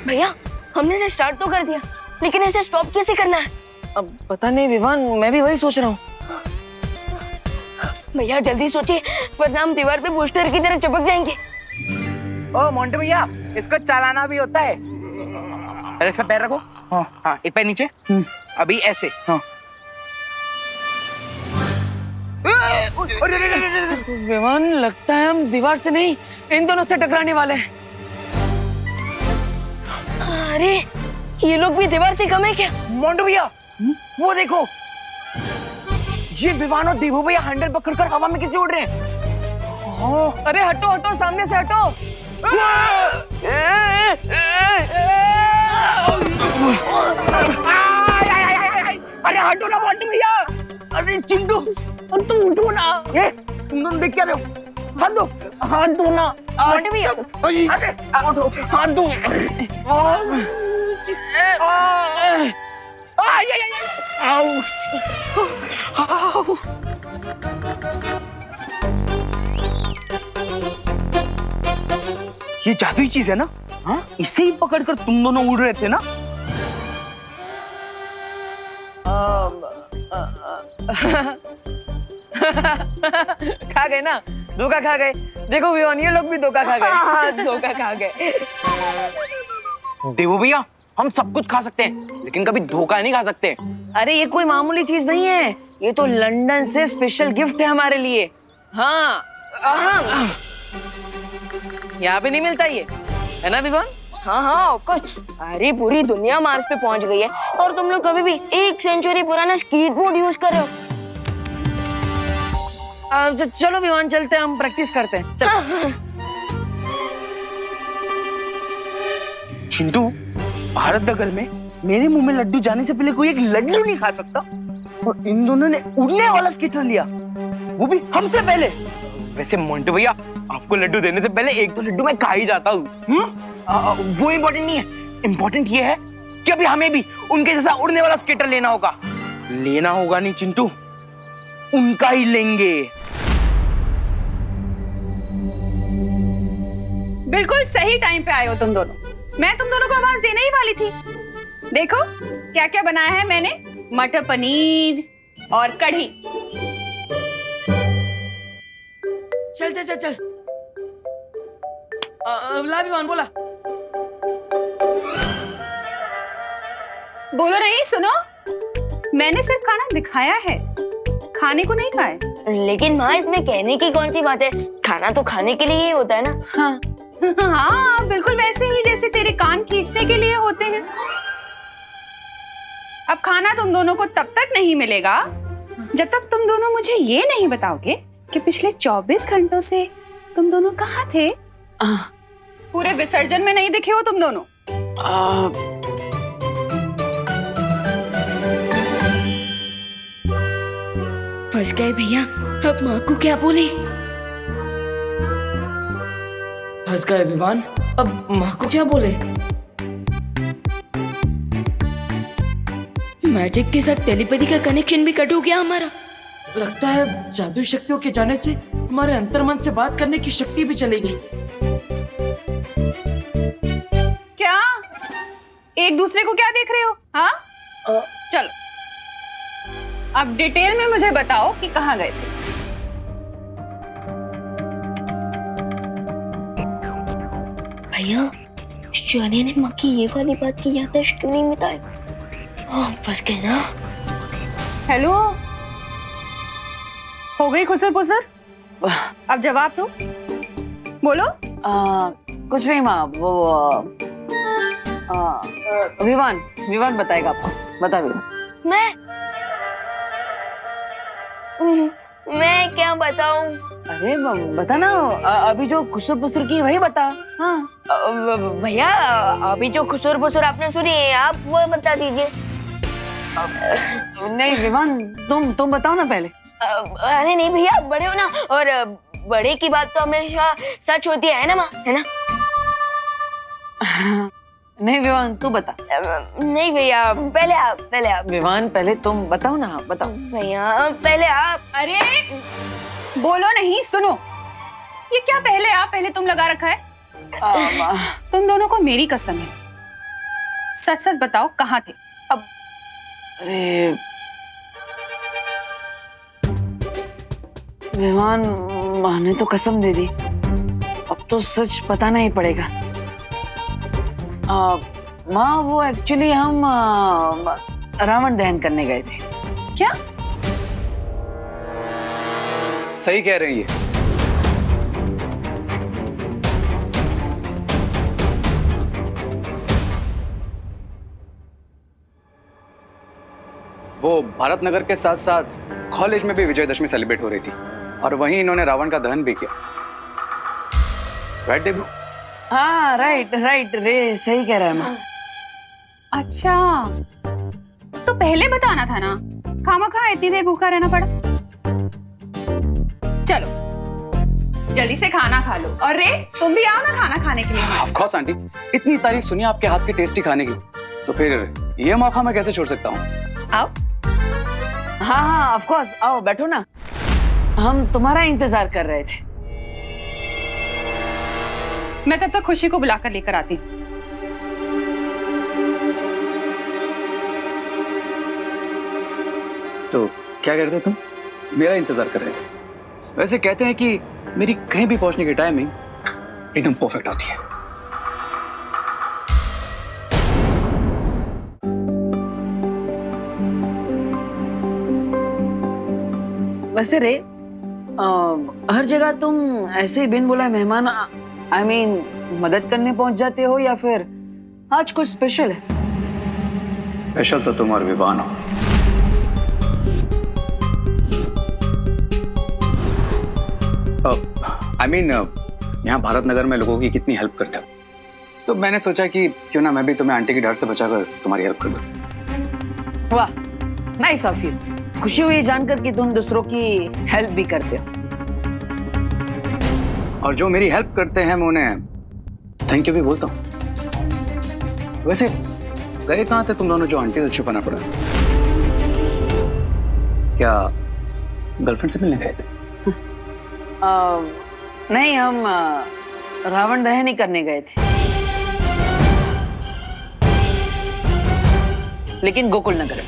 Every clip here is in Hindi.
भैया हमने इसे स्टार्ट तो कर दिया, लेकिन इसे स्टॉप कैसे करना है? अब पता नहीं विवान, मैं भी वही सोच रहा हूँ। भैया जल्दी सोचिए, वरना हम दीवार पे पोस्टर की तरह चिपक जाएंगे। ओ मोंटे भैया, इसको चलाना भी होता है। अरे इस पे पैर रखो। हाँ, एक पैर नीचे। अभी ऐसे। हाँ। विवान, लगता है हम दीवार से नहीं, इन दोनों से टकराने वाले हैं। अरे ये लोग भी दीवार से कम है क्या? मोंटे भैया, वो देखो, ये विवान और देवू भैया हैंडल पकड़कर हवा में कैसे उड़ रहे हैं। अरे हटो हटो, सामने से हटो। अरे हटो ना मोंटे भैया। अरे चिंटू, तुम उठो ना। ये तुम दोनों देख क्या रहे हो? हाथ दो, हाथ दो ना मोंटे भैया। अरे हाथ दो। ये जादुई चीज है ना? हाँ, इसे ही पकड़कर तुम दोनों उड़ रहे थे ना? खा गए ना, धोखा खा गए। देखो विवान, ये लोग भी धोखा खा गए। धोखा खा गए। देवो भैया, हम सब कुछ खा सकते हैं, लेकिन कभी धोखा नहीं खा सकते। अरे ये कोई मामूली चीज नहीं है, ये तो लंदन से स्पेशल गिफ्ट है हमारे लिए। हाँ, यहाँ पे नहीं मिलता ये, है ना विवान? हाँ हाँ ऑफ कोर्स। अरे पूरी दुनिया मार्स पे पहुंच गई है और तुम लोग कभी भी 1 सेंचुरी पुराना स्केटबोर्ड यूज कर रहे हो। चलो विवान, चलते हैं, हम प्रैक्टिस करते हैं। चल। चिंटू, भारत नगर में मेरे मुंह में लड्डू जाने से पहले कोई एक लड्डू नहीं खा सकता, और इन दोनों ने उड़ने वाला स्केटर लिया, वो भी हमसे पहले। वैसे मोंटे भैया, आपको लड्डू देने से पहले एक तो लड्डू मैं खा ही जाता हूँ। वो इम्पोर्टेंट नहीं है, इम्पोर्टेंट ये है कि अभी हमें भी उनके जैसा उड़ने वाला स्केटर लेना होगा। लेना होगा नहीं चिंटू, उनका ही लेंगे। बिल्कुल सही टाइम पे आए हो तुम दोनों। मैं तुम दोनों को आवाज देने ही वाली थी। देखो क्या क्या बनाया है मैंने, मटर पनीर और कढ़ी। चल चल चल चल। ला विवान, बोला। बोलो नहीं, सुनो, मैंने सिर्फ खाना दिखाया है, खाने को नहीं खाए। लेकिन माँ, इसमें कहने की कौन सी बात है? खाना तो खाने के लिए ही होता है ना। हाँ हाँ, बिल्कुल वैसे ही जैसे तेरे कान खींचने के लिए होते हैं। अब खाना तुम दोनों को तब तक नहीं मिलेगा जब तक तुम दोनों मुझे ये नहीं बताओगे कि पिछले 24 घंटों से तुम दोनों कहाँ थे। पूरे विसर्जन में नहीं दिखे हो तुम दोनों। फंस गए भैया, अब माँ को क्या बोले? फंस गए विवान, अब माँ को क्या बोले? मैजिक के साथ टेलीपैथी का कनेक्शन भी कट हो गया हमारा। लगता है जादुई शक्तियों के जाने से हमारे अंतर्मन से बात करने की शक्ति भी चली गई। क्या एक दूसरे को क्या देख रहे हो? हाँ, चलो अब डिटेल में मुझे बताओ कि कहाँ गए थे। भैया, शिवानी ने माँ की ये वाली बात की याददाश्त क्यों नहीं मिटाई? फंस गए ना। हेलो, हो गई खुसर पुसर? अब जवाब दो, बोलो। कुछ नहीं माँ, वो विवान विवान बताएगा आपको। बता विवान। मैं क्या बताऊं? अरे बता ना, अभी जो खुसर पुसर की वही बता। हाँ भैया, अभी जो खुसर पुसर आपने सुनी है, आप वो बता दीजिए। नहीं विवान, तुम बताओ ना पहले। अरे नहीं भैया, बड़े हो ना, और बड़े की बात तो हमेशा सच होती है ना माँ, है ना? नहीं विवान, तू बता। नहीं भैया, पहले आप। विवान, पहले तुम बताओ ना, बताओ। भैया पहले आप। अरे बोलो नहीं, सुनो, ये क्या पहले आप पहले तुम लगा रखा है? तुम दोनों को मेरी कसम है, सच सच बताओ कहाँ थे? अरे मेहमान माँ ने तो कसम दे दी, अब तो सच बताना ही पड़ेगा। माँ वो एक्चुअली हम रावण दहन करने गए थे। क्या? सही कह रही है। वो भारत नगर के साथ साथ कॉलेज में भी विजयदशमी सेलिब्रेट हो रही थी और वहीं इन्होंने रावण का दहन भी किया। राइट देबू? हाँ राइट राइट रे, सही कह रहा है माँ। अच्छा, तो पहले बताना था ना, खामखा इतनी देर भूखा रहना पड़ा। चलो जल्दी से खाना खा लो, और रे तुम भी आओ ना खाना खाने के लिए। ऑफ कोर्स आंटी, इतनी तारीफ सुनी आपके हाथ के टेस्टी खाने की, तो फिर ये मौका मैं कैसे छोड़ सकता हूँ। आओ। हाँ हाँ ऑफ कोर्स, आओ बैठो ना, हम तुम्हारा इंतजार कर रहे थे। मैं तब तक खुशी को बुलाकर लेकर आती हूँ। तो क्या कर रहे थे तुम? मेरा इंतजार कर रहे थे। वैसे कहते हैं कि मेरी कहीं भी पहुंचने की टाइमिंग एकदम परफेक्ट होती है। वैसे रे हर जगह तुम ऐसे ही बिन बुलाए मेहमान आई मीन मदद करने पहुंच जाते हो, या फिर आज कुछ स्पेशल है? स्पेशल तो तुम और विवान हो। आई मीन यहाँ भारत नगर में लोगों की कितनी हेल्प करते हो, तो मैंने सोचा कि क्यों ना मैं भी तुम्हें आंटी की डर से बचाकर तुम्हारी हेल्प कर दूं। वाह नाइस ऑफ यू, खुशी हुई जानकर कि तुम दूसरों की हेल्प भी करते हो। और जो मेरी हेल्प करते हैं मैं उन्हें थैंक यू भी बोलता हूँ। वैसे गए कहाँ थे तुम दोनों जो आंटी से छुपाना पड़ा? क्या गर्लफ्रेंड से मिलने गए थे? नहीं, हम रावण दहन ही करने गए थे, लेकिन गोकुल नगर।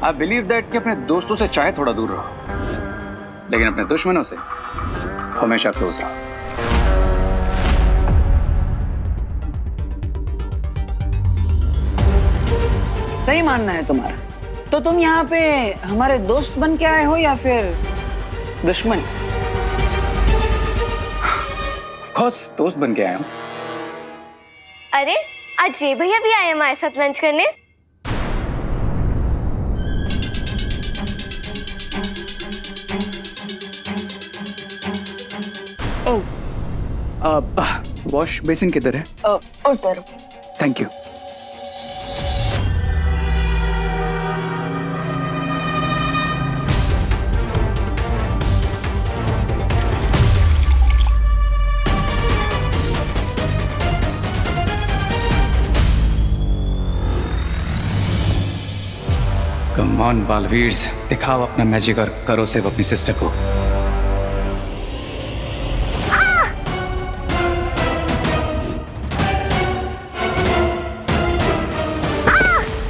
आई बिलीव दैट कि अपने दोस्तों से चाहे थोड़ा दूर रहो, लेकिन अपने दुश्मनों से हमेशा क्लोज रहो। सही मानना है तुम्हारा। तो तुम यहाँ पे हमारे दोस्त बन के आए हो या फिर दुश्मन? ऑफ कोर्स दोस्त बन के आया हूँ। अरे आज ये भैया भी आए हमारे साथ लंच करने। वॉश बेसिन किधर है? उधर। Thank you. कम ऑन बालवीर्स, दिखाओ अपना मैजिक और करो सेव अपनी सिस्टर को।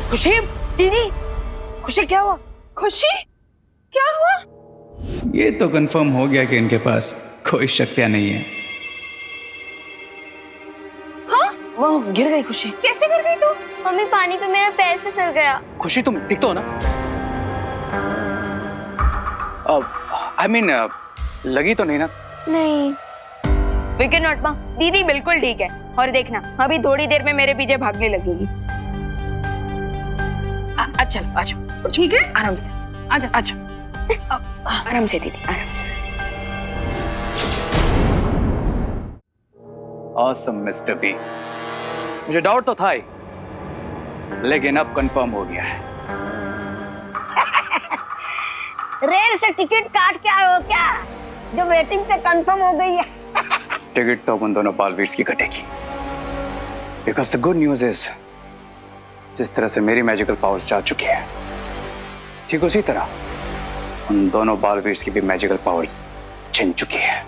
खुशी दीदी, खुशी क्या हुआ? खुशी क्या हुआ? ये तो कंफर्म हो गया कि इनके पास कोई शक्तियां नहीं है। वो गिर गई खुशी। कैसे गिर गई तू? मम्मी पानी पे मेरा पैर फिसल गया। खुशी तुम ठीक तो हो ना? आई मीन लगी तो नहीं ना? नहीं। विकेट नॉट माँ, दीदी बिल्कुल ठीक है। और देखना अभी थोड़ी देर में मेरे पीछे भागने लगेगी। अच्छा आजा, ठीक है, आराम से आजा आजा, आराम से दीदी, आराम से। Awesome mister B. मुझे डाउट तो था ही, लेकिन अब कंफर्म हो गया है। रेल से टिकट काट के आए हो क्या? जो वेटिंग से कंफर्म हो गई है। टिकट तो उन दोनों बालवीर्स की कटेगी। Because the good news is, जिस तरह से मेरी मैजिकल पावर्स जा चुकी है, ठीक उसी तरह उन दोनों बालवीर्स की भी मैजिकल पावर्स छिन चुकी है।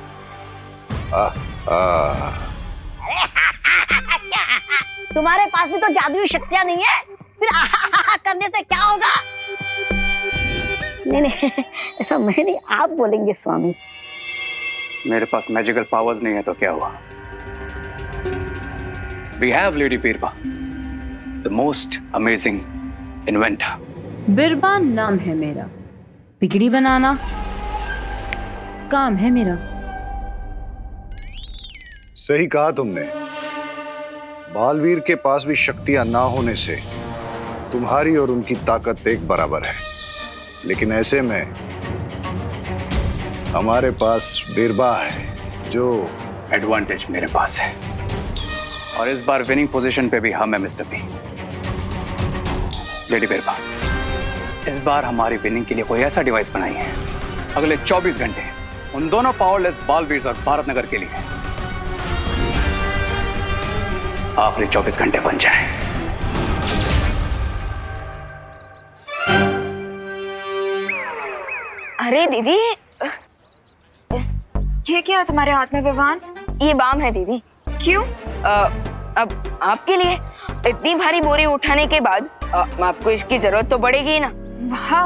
तुम्हारे पास भी तो जादुई शक्तियां नहीं है, फिर करने से क्या होगा? नहीं नहीं, ऐसा मैं नहीं, आप बोलेंगे स्वामी। मेरे पास मैजिकल पावर्स नहीं है तो क्या हुआ? We have Lady Birba, the most amazing inventor. बिरबा नाम है मेरा, बिगड़ी बनाना काम है मेरा। सही कहा तुमने। बालवीर के पास भी शक्तियां ना होने से तुम्हारी और उनकी ताकत एक बराबर है, लेकिन ऐसे में हमारे पास बिरबा है जो एडवांटेज मेरे पास है, और इस बार विनिंग पोजीशन पे भी हम है मिस्टर पी। लेडी बिरबा, इस बार हमारी विनिंग के लिए कोई ऐसा डिवाइस बनाई है अगले 24 घंटे उन दोनों पावरलेस बालवीर और भारत नगर के लिए आखिरी 24 घंटे बन जाए। अरे दीदी, ये क्या तुम्हारे हाथ में विवान? ये बाम है दीदी। क्यों? अब आपके लिए इतनी भारी बोरी उठाने के बाद आपको इसकी जरूरत तो पड़ेगी ना। वाह,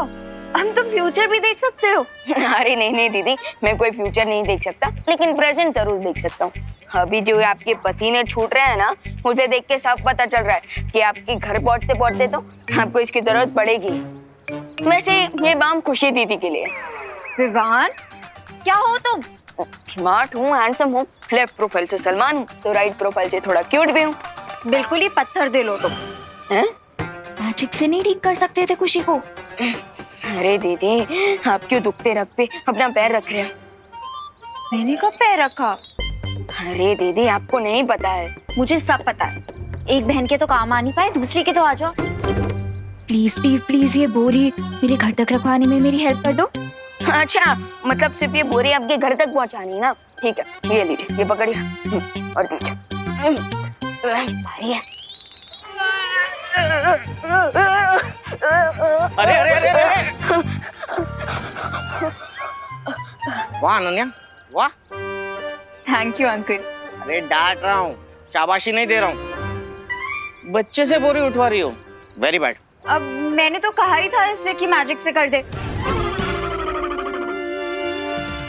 हम तुम फ्यूचर भी देख सकते हो। अरे नहीं नहीं दीदी, मैं कोई फ्यूचर नहीं देख सकता, लेकिन प्रेजेंट जरूर देख सकता हूँ। अभी जो आपके पसीने छूट रहे हैं ना, मुझे देख के सब पता चल रहा है कि आपके घर पहुंचते पहुंचते तो आपको इसकी जरूरत पड़ेगी। वैसे ये बाम खुशी दीदी के लिए। विवान, क्या हो तुम? स्मार्ट हूँ, हैंडसम हूँ, लेफ्ट प्रोफाइल से सलमान हूँ तो राइट प्रोफाइल से थोड़ा क्यूट भी हूँ। बिल्कुल ही पत्थर दे लो तुम। हैं? मैजिक से नहीं ठीक कर सकते थे खुशी को? अरे दीदी, आप क्यों दुखते रख पे अपना पैर रख रहे हो? मैंने कब पैर रखा? अरे दीदी, आपको नहीं पता है। मुझे सब पता है। एक बहन के तो काम आ नहीं पाए, दूसरी के तो आ जाओ। प्लीज प्लीज प्लीज ये बोरी मेरे घर तक रखवाने में मेरी हेल्प कर दो। अच्छा, मतलब सिर्फ ये बोरी आपके घर तक पहुंचानी है ना? ठीक है, ये लीजिए, ये पकड़िए और भारी है। अरे अरे अरे अरे, वाह अनन्या, वाह। Thank you uncle. अरे डांट रहा हूँ, शाबाशी नहीं दे रहा हूँ। बच्चे से बोरी उठवा रही हो, वेरी बैड। अब मैंने तो कहा ही था इससे कि मैजिक से कर दे।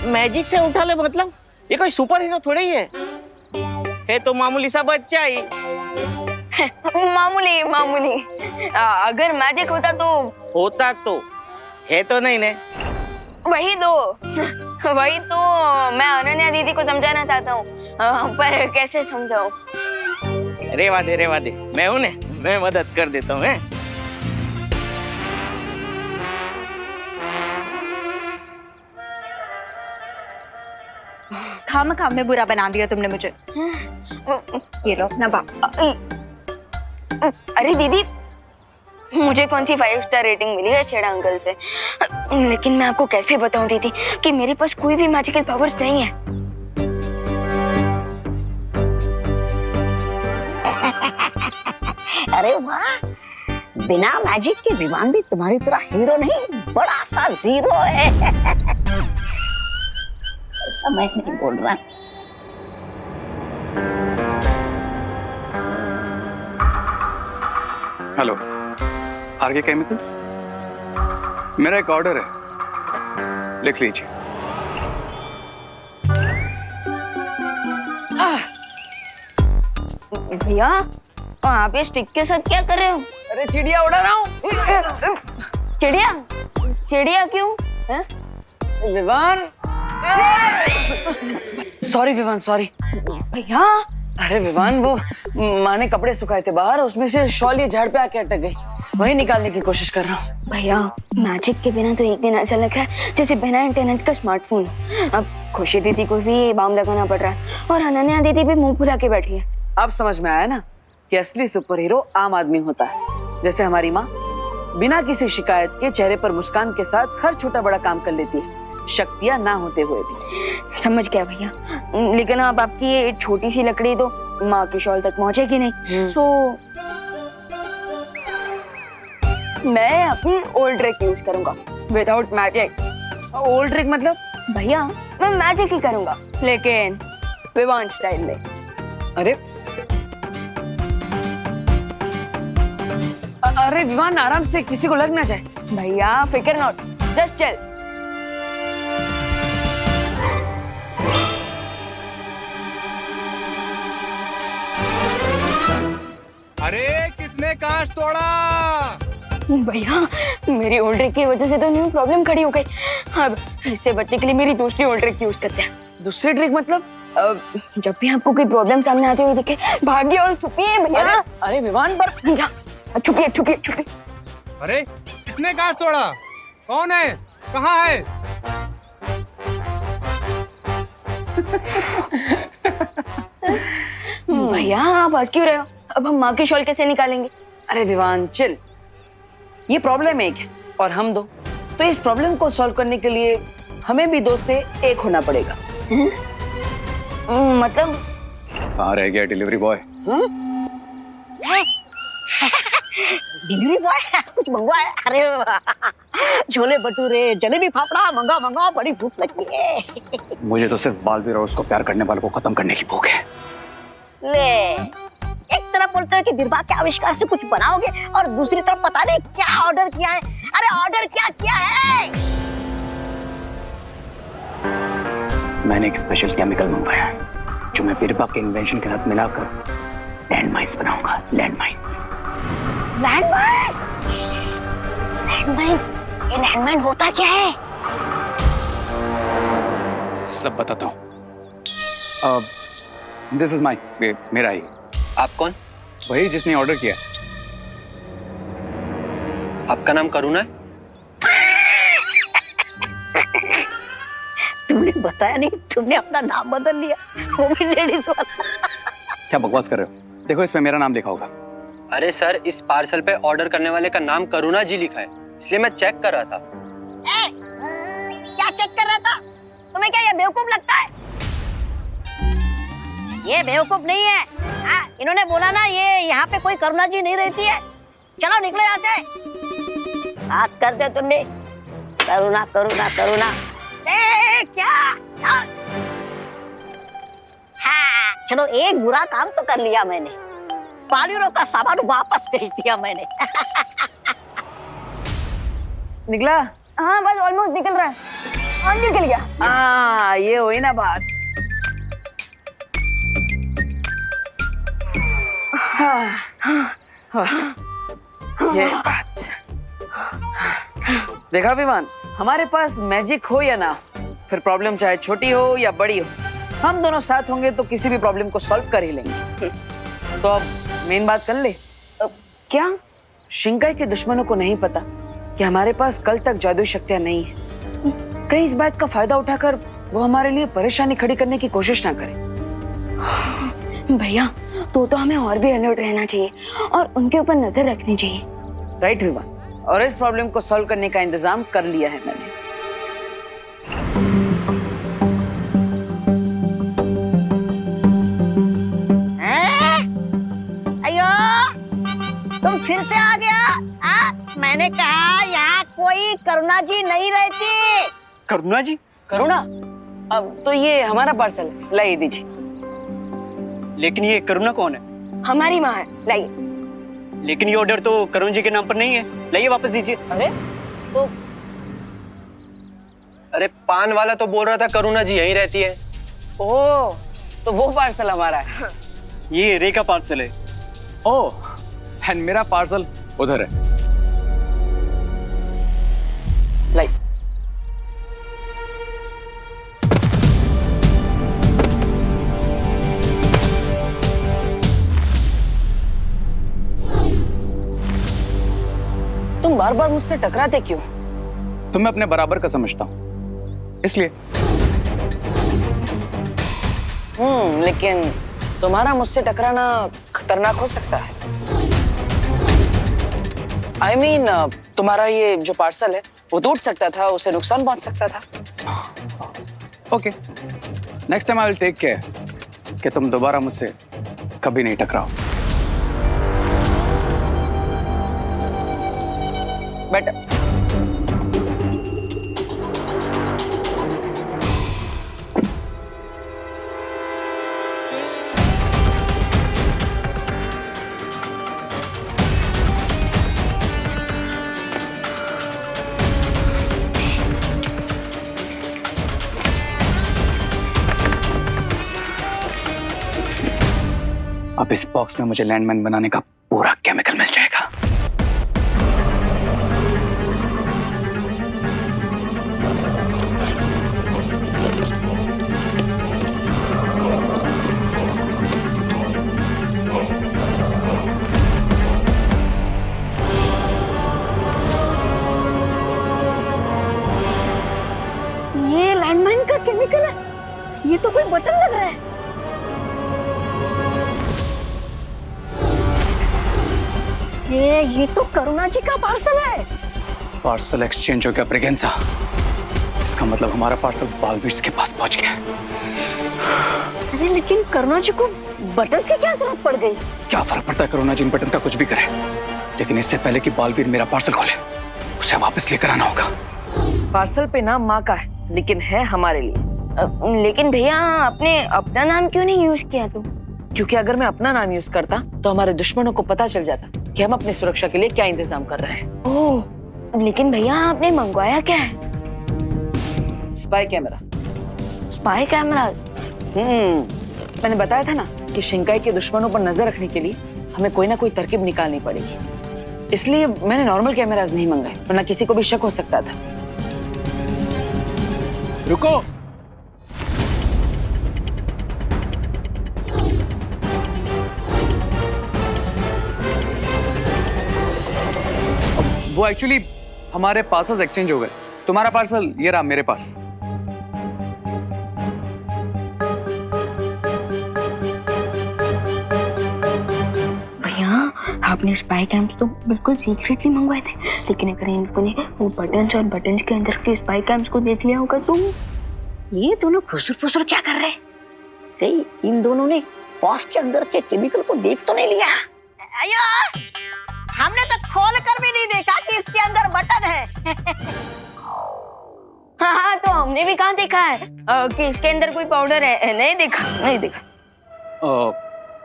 मैजिक से उठा ले मतलब? ये कोई सुपर हीरो थोड़ी है तो मामूली सा बच्चा ही। मामूली मामूली। अगर मैजिक होता तो है तो नहीं ने? वही तो मैं अनन्या दीदी को समझाना चाहता हूँ, पर कैसे समझाऊं? रेवा दे, मैं हूं ने, मैं मदद कर देता हूँ। खाम में बुरा बना दिया तुमने मुझे। ये लो ना बाप। अरे दीदी, मुझे कौन सी 5 स्टार रेटिंग मिली है छेड़ा अंकल से, लेकिन मैं आपको कैसे बताऊं दीदी कि मेरे पास कोई भी मैजिकल पावर्स नहीं है। अरे वाह, बिना मैजिक के विवान भी तुम्हारी तरह हीरो नहीं, बड़ा सा जीरो है। ऐसा मैं नहीं बोल रहा। Hello, RK Chemicals. मेरा एक ऑर्डर है, लिख लीजिए। भैया, आप ये स्टिक के साथ क्या कर रहे हो? अरे चिड़िया उड़ा रहा हूँ। चिड़िया क्यों? हैं? Vivaan, sorry Vivaan, sorry. भैया, अरे विवान, वो माँ ने कपड़े सुखाए थे बाहर, उसमें से शॉल ये झाड़ पे आके अटक गई, वही निकालने की कोशिश कर रहा हूँ। भैया, मैजिक के बिना तो एक दिन ऐसा लग रहा है जैसे बिना इंटरनेट का स्मार्टफोन। अब खुशी दीदी को भी बाम लगाना पड़ रहा है और अनन्या दीदी भी मुंह फुला के बैठी है। अब समझ में आया ना कि असली सुपर हीरो आम आदमी होता है, जैसे हमारी माँ बिना किसी शिकायत के चेहरे पर मुस्कान के साथ हर छोटा बड़ा काम कर लेती है, शक्तियाँ ना होते हुए भी। समझ गया भैया, लेकिन अब आपकी ये छोटी सी लकड़ी तो माँ की शॉल तक पहुंचेगी नहीं। सो मैं अपनी ओल्ड ट्रिक यूज करूंगा विदाउट मैजिक। ओल्ड ट्रिक मतलब? भैया, मैं मैजिक ही करूंगा, लेकिन विवान स्टाइल में। अरे अरे विमान आराम से, किसी को लग ना जाए। भैया फिकर नॉट, जस्ट चल। अरे किसने कांच तोड़ा? भैया मेरी ओल्ड ड्रिंक की वजह से तो न्यू प्रॉब्लम खड़ी हो गई। अब इससे बचने के लिए मेरी दूसरी ओल्ड ड्रिंक यूज करते हैं। दूसरी ट्रिक मतलब? जब भी आपको कोई प्रॉब्लम सामने आती हुई दिखे, भागिए और छुपिए भैया। अरे विमान पर भैया छुपिए छुपिए छुपिए। अरे किसने कांच तोड़ा? कौन है? कहाँ है? भैया आप हंस क्यों रहे हो? अब हम माँ की शॉल कैसे निकालेंगे? अरे विमान चिल, ये प्रॉब्लम एक है और हम दो, तो इस प्रॉब्लम को सॉल्व करने के लिए हमें भी 2 से 1 होना पड़ेगा। मतलब कहाँ रह गया डिलीवरी बॉय? डिलीवरी बॉय कुछ मंगवाया? अरे वाह, छोले भटूरे, जलेबी फाफड़ा मंगा मंगा, बड़ी भूख लगी है। मुझे तो सिर्फ बालवीर और उसको प्यार करने वालों को खत्म करने की भूख है। ले, एक तरफ बोलते हो कि बिरबा के आविष्कार से कुछ बनाओगे और दूसरी तरफ पता नहीं क्या ऑर्डर किया है। अरे ऑर्डर क्या किया है? मैंने एक स्पेशल केमिकल मंगवाया है जो मैं बिरबा के इन्वेंशन के साथ मिलाकर लैंडमाइंस बनाऊंगा। लैंडमाइंस। लैंडमाइन? लैंडमाइन? ये लैंडमाइन होता क्या है? सब बताता हूँ। दिस इज माई, मेरा ही। आप कौन? वही जिसने ऑर्डर किया। आपका नाम करुणा है? तुमने बताया नहीं, तुमने अपना नाम बदल लिया, वो भी लेडीज वाला। क्या बकवास कर रहे हो? देखो इसमें मेरा नाम लिखा होगा। अरे सर, इस पार्सल पे ऑर्डर करने वाले का नाम करुणा जी लिखा है, इसलिए मैं चेक कर रहा था। क्या चेक कर रहा था? तुम्हें क्या ये बेवकूफ लगता है? ये बेवकूफ नहीं है। इन्होंने बोला ना ये यहाँ पे कोई करुणा जी नहीं रहती है। चलो निकलो यहाँ से। बात करते हो तुम भी, करुणा करुणा करुणा। क्या? हाँ, चलो एक बुरा काम तो कर लिया मैंने, पालियों का सामान वापस भेज दिया मैंने। निकला? हाँ बस ऑलमोस्ट निकल रहा है। हाँ निकल गया। हाँ ये हुई ना बात। ये बात। देखा विमान, हमारे पास मैजिक हो या ना, फिर प्रॉब्लम चाहे छोटी हो या बड़ी हो, हम दोनों साथ होंगे तो किसी भी प्रॉब्लम को सॉल्व कर ही लेंगे। तो अब मेन बात कर ले। क्या? शिंकाई के दुश्मनों को नहीं पता कि हमारे पास कल तक जादुई शक्तियां नहीं है। कहीं इस बात का फायदा उठाकर वो हमारे लिए परेशानी खड़ी करने की कोशिश ना करे। भैया तो हमें और भी अलर्ट रहना चाहिए और उनके ऊपर नजर रखनी चाहिए। राइट विमान, और इस प्रॉब्लम को सॉल्व करने का इंतजाम कर लिया है मैंने। अयो, तुम फिर से आ गया? मैंने कहा यहाँ कोई करुणा जी नहीं रहती। करुणा जी? करुणा? अब तो ये हमारा पार्सल है, लाइए दीजिए। लेकिन ये करुणा कौन है? हमारी माँ है, लाइए। लेकिन ये ऑर्डर तो करुण जी के नाम पर नहीं है, लाइए वापस दीजिए। अरे तो अरे पान वाला तो बोल रहा था करुणा जी यहीं रहती है। ओ, तो वो पार्सल हमारा है। ये रे का पार्सल है। ओह, एंड मेरा पार्सल उधर है। लाई। तुम बार बार मुझसे टकराते क्यों? तुम्हें अपने बराबर का समझता हूँ, इसलिए। लेकिन तुम्हारा मुझसे टकराना खतरनाक हो सकता है। I mean, तुम्हारा ये जो पार्सल है वो टूट सकता था, उसे नुकसान पहुंच सकता था। Okay, next time I will take care कि तुम दोबारा मुझसे कभी नहीं टकराओ। बेटर। अब इस बॉक्स में मुझे लैंडमाइन बनाने का पूरा केमिकल मिल जाएगा। ये लैंडमाइन का केमिकल है, ये तो कोई बटन लग रहा है। ये तो करुणा जी का पार्सल है। पार्सल एक्सचेंज हो गया ब्रिगेंसा। इसका मतलब हमारा पार्सल बालवीर के पास पहुंच गया। अरे लेकिन करुणा जी को बटन की क्या जरूरत पड़ गई? क्या फर्क पड़ता है करुणा जी इन बटन का कुछ भी करे, लेकिन इससे पहले कि बालवीर मेरा पार्सल खोले उसे वापस लेकर आना होगा। पार्सल पे नाम माँ का है, लेकिन है हमारे लिए। लेकिन भैया आपने अपना नाम क्यों नहीं यूज किया? तो क्योंकि अगर मैं अपना नाम यूज करता तो हमारे दुश्मनों को पता चल जाता कि हम अपनी सुरक्षा के लिए क्या इंतजाम कर रहे हैं। ओह, लेकिन भैया आपने मंगवाया क्या है? Spy camera. Spy camera? मैंने बताया था ना कि शिंकाई के दुश्मनों पर नजर रखने के लिए हमें कोई ना कोई तरकीब निकालनी पड़ेगी, इसलिए मैंने नॉर्मल कैमराज नहीं मंगाए, वरना किसी को भी शक हो सकता था। रुको, वो एक्चुअली हमारे पार्सल्स एक्सचेंज हो गए। तुम्हारा पार्सल ये रहा मेरे पास। भैया आपने स्पाई कैम्स तो बिल्कुल सीक्रेटली मंगवाए थे, लेकिन अगर इनको ने वो बटन्स और बटन्स के अंदर के स्पाई कैम्स को देख लिया होगा तो। ये दोनों फुसुर फुसुर क्या कर रहे हैं? कहीं इन दोनों ने बॉक्स के अंदर के केमिकल को देख तो नहीं लिया? अयो, हमने तो खोल कर भी नहीं देखा कि इसके अंदर बटन है। हाँ, तो हमने भी कहाँ देखा है कि इसके अंदर कोई पाउडर है? नहीं देखा, नहीं देखा।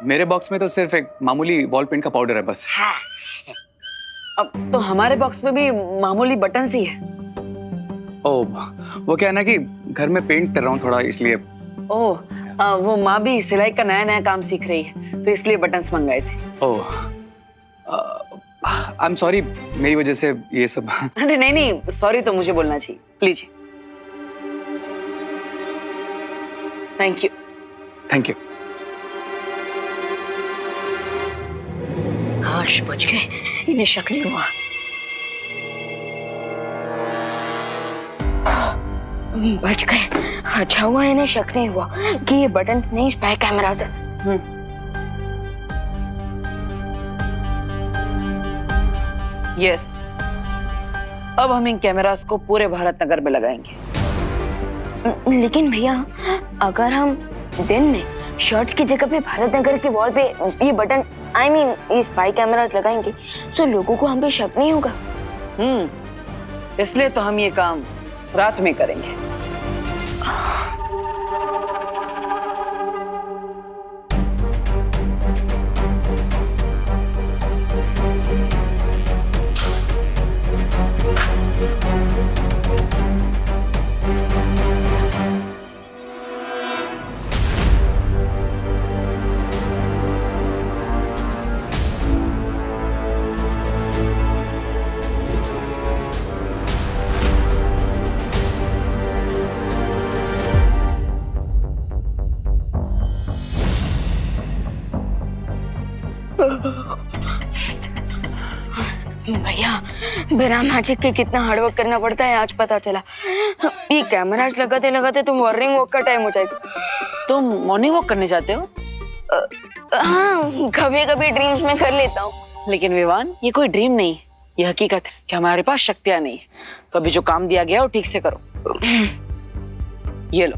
मेरे बॉक्स में तो सिर्फ एक मामूली वॉल पेंट का पाउडर है बस। हाँ। अब तो हमारे बॉक्स में भी मामूली बटन ही है। ओह, वो क्या है ना कि घर में पेंट कर रहा हूँ थोड़ा, इसलिए। ओह, वो माँ भी सिलाई का नया नया काम सीख रही है, तो इसलिए बटन्स मंगाए थे। ओह, आई एम सॉरी, मेरी वजह से ये सब। अरे नहीं नहीं, सॉरी तो मुझे बोलना चाहिए। लीजिए। Thank you. Thank you. हाश बच गए, इन्हें शक नहीं हुआ। बच गए। अच्छा हुआ इन्हें शक नहीं हुआ कि ये बटन नहीं स्पाई कैमरा है। यस, अब हम इन कैमरास को पूरे भारत नगर में लगाएंगे। लेकिन भैया अगर हम दिन में शर्ट्स की जगह पे भारत नगर के वॉल पे ये बटन ये स्पाई कैमरा लगाएंगे तो लोगों को हम पे शक नहीं होगा। इसलिए तो हम ये काम रात में करेंगे। भैया बिना मैजिक के कितना हार्डवर्क करना पड़ता है आज पता चला। ये कैमराज लगाते लगाते तो मॉर्निंग वॉक का टाइम हो जाएगा। तुम मॉर्निंग वॉक करने जाते हो? हाँ, कभी कभी ड्रीम्स में कर लेता हूँ। लेकिन विवान, ये कोई ड्रीम नहीं, ये हकीकत है कि हमारे पास शक्तियां नहीं है। तो अभी जो काम दिया गया वो ठीक से करो। ये लो।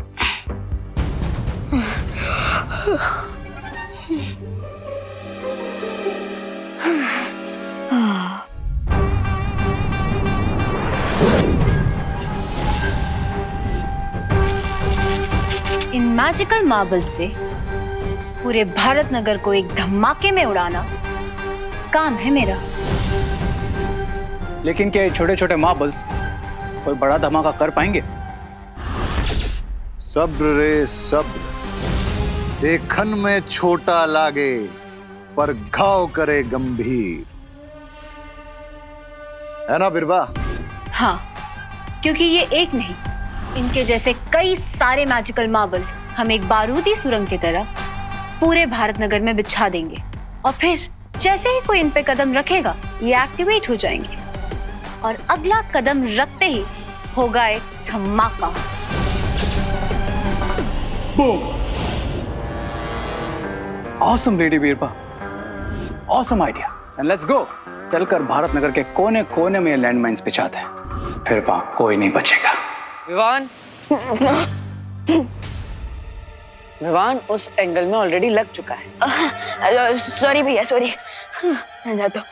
इन मैजिकल मार्बल से पूरे भारत नगर को एक धमाके में उड़ाना काम है मेरा। लेकिन क्या ये छोटे छोटे मार्बल्स कोई बड़ा धमाका कर पाएंगे? सब्र रे सब्र, देखन में छोटा लागे पर घाव करे गंभीर, है ना बिरबा? हाँ, क्योंकि ये एक नहीं, इनके जैसे कई सारे मैजिकल मार्बल्स हम एक बारूदी सुरंग की तरह पूरे भारत नगर में बिछा देंगे और फिर जैसे ही कोई इन पे कदम रखेगा ये एक्टिवेट हो जाएंगे और अगला कदम रखते ही होगा एक धमाका। ऑसम लेडी बीरबा, awesome idea, and let's go. चलकर भारत नगर के कोने कोने में लैंड माइन्स बिछाते हैं, फिर वहां कोई नहीं बचेगा। विवान, विवान उस एंगल में ऑलरेडी लग चुका है। सॉरी भैया, सॉरी, मैं जाता हूँ।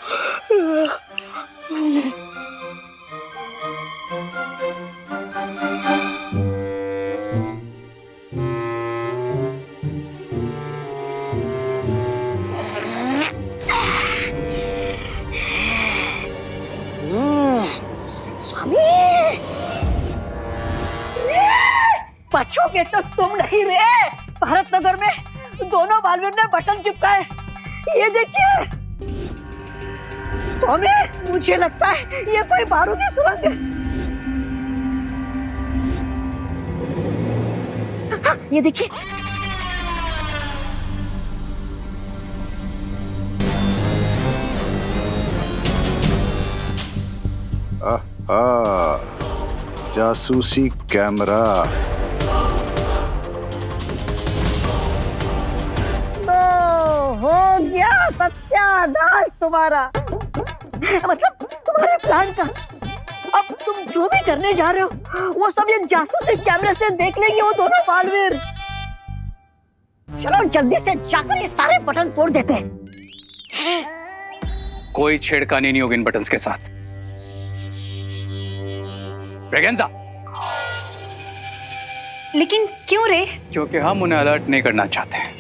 बचोगे तो तुम नहीं रे। भारत नगर में दोनों बालवीर ने बटन चिपकाए, ये देखिए। स्वामी, मुझे लगता है ये कोई बारूदी सुरंग है। हाँ, ये देखिए। आहा, जासूसी कैमरा। हो गया सत्यानाश तुम्हारा, मतलब तुम्हारे प्लान का। अब तुम जो भी करने जा रहे हो वो सब ये जासूसी कैमरे से देख लेंगे वो दोनों बालवीर। चलो जल्दी से जाकर ये सारे बटन तोड़ देते हैं। कोई छेड़खानी नहीं होगी इन बटन्स के साथ। ब्रेगेंजा, लेकिन क्यों रे? क्योंकि हम उन्हें अलर्ट नहीं करना चाहते हैं।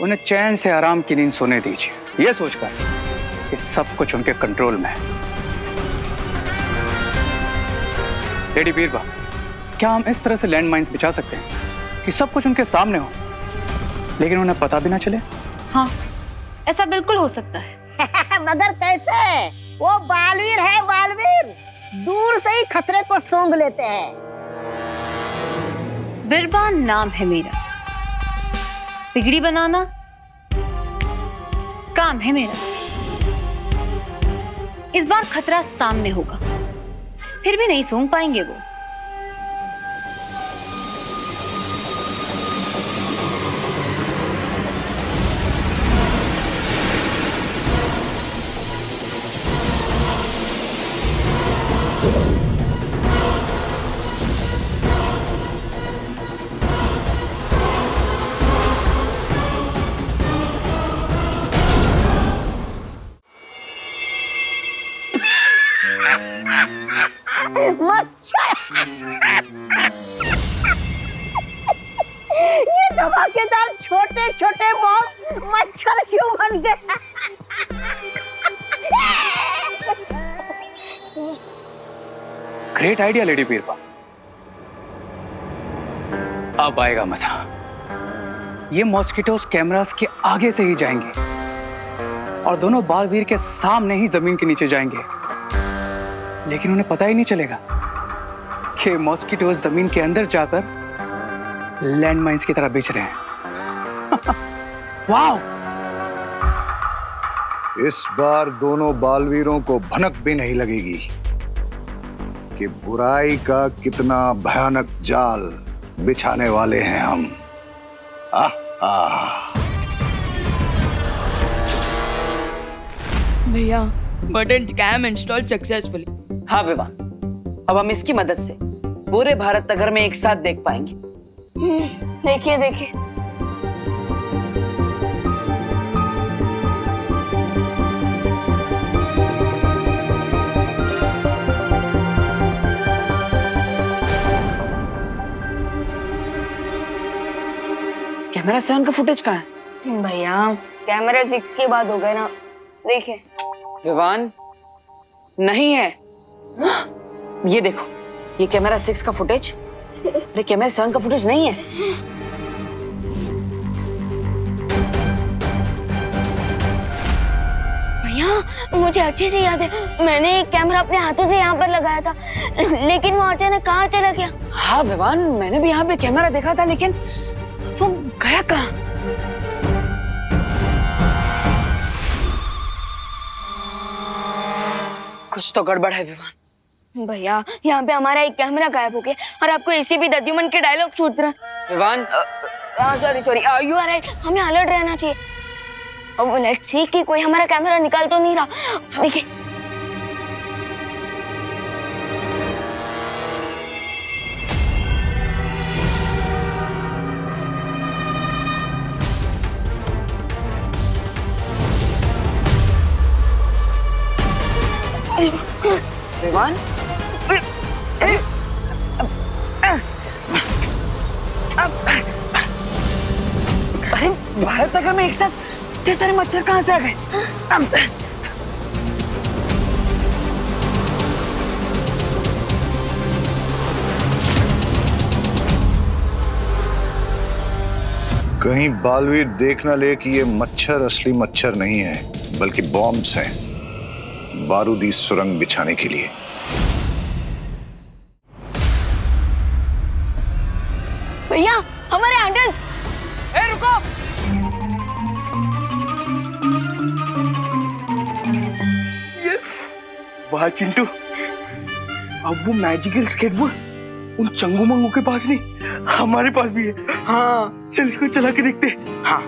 उन्हें चैन से आराम की नींद सोने दीजिए, यह सोचकर कि सब कुछ उनके कंट्रोल में है। लेडी बीरबा, क्या हम इस तरह से लैंड माइन्स बिछा सकते हैं कि सब कुछ उनके सामने हो लेकिन उन्हें पता भी ना चले? हाँ, ऐसा बिल्कुल हो सकता है। मगर कैसे? वो बालवीर है, बालवीर दूर से ही खतरे को सूंघ लेते हैं। बिरबा नाम है मेरा, बिगड़ी बनाना काम है मेरा। इस बार खतरा सामने होगा, फिर भी नहीं सूंघ पाएंगे वो। ये धमाकेदार छोटे छोटे मॉम मच्छर क्यों बन गए? ग्रेट आइडिया लेडी बीरबा, अब आएगा मजा। ये मॉस्किटोस कैमरास के आगे से ही जाएंगे और दोनों बालवीर के सामने ही जमीन के नीचे जाएंगे, लेकिन उन्हें पता ही नहीं चलेगा कि मॉस्किटोस जमीन के अंदर जाकर लैंड माइन्स की तरह बेच रहे हैं। वाह! इस बार दोनों बालवीरों को भनक भी नहीं लगेगी कि बुराई का कितना भयानक जाल बिछाने वाले हैं हम। भैया, बटन कैम इंस्टॉल सक्सेसफुली। हाँ विवा, अब हम इसकी मदद से पूरे भारत नगर में एक साथ देख पाएंगे। देखिए देखिए, कैमरा 7 का फुटेज कहाँ है? भैया कैमरा 6 की बात हो गई ना, देखिए। विवान, नहीं है। ये देखो, ये कैमरा 6 का फुटेज, अरे कैमरा 7 का फुटेज नहीं है। भैया मुझे अच्छे से याद है, मैंने एक कैमरा अपने हाथों से यहाँ पर लगाया था, लेकिन वो अचानक कहाँ चला गया? हाँ विवान, मैंने भी यहाँ पे कैमरा देखा था, लेकिन वो गया कहाँ? कुछ तो गड़बड़ है विवान। भैया यहाँ पे हमारा एक कैमरा गायब हो गया और आपको इसी भी दद्युमन के डायलॉग छूट रहा है। Vivaan, sorry, you are right, हमें अलर्ट रहना चाहिए। अब लेट्स सी कि कोई हमारा कैमरा निकाल तो नहीं रहा। देखिए विवान, अरे भारत नगर में एक साथ इतने सारे मच्छर कहाँ से आ गए? कहीं बालवीर देख ना ले कि ये मच्छर असली मच्छर नहीं है, बल्कि बॉम्ब्स हैं, बारूदी सुरंग बिछाने के लिए। भैया हमारे हैंडल्स। ए रुको! वाह चिंटू, अब वो मैजिकल स्केटबोर्ड उन चंगू मंगू के पास नहीं, हमारे पास भी है। हाँ चल इसको चला के देखते हैं। हाँ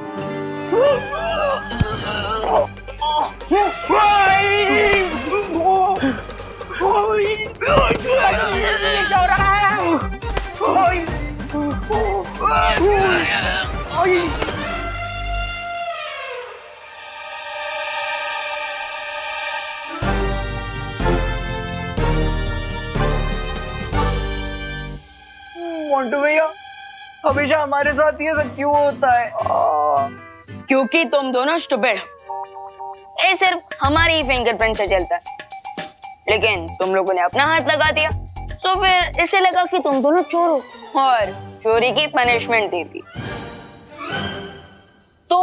मोंटू भैया, हमेशा हमारे साथ ये सब क्यों होता है? क्योंकि तुम दोनों स्टूपिड हो। ये सिर्फ हमारी फिंगरप्रिंट से चलता है, लेकिन तुम लोगों ने अपना हाथ लगा दिया, सो फिर इससे लगा कि तुम दोनों चोर हो और चोरी की पनिशमेंट दे दी। तो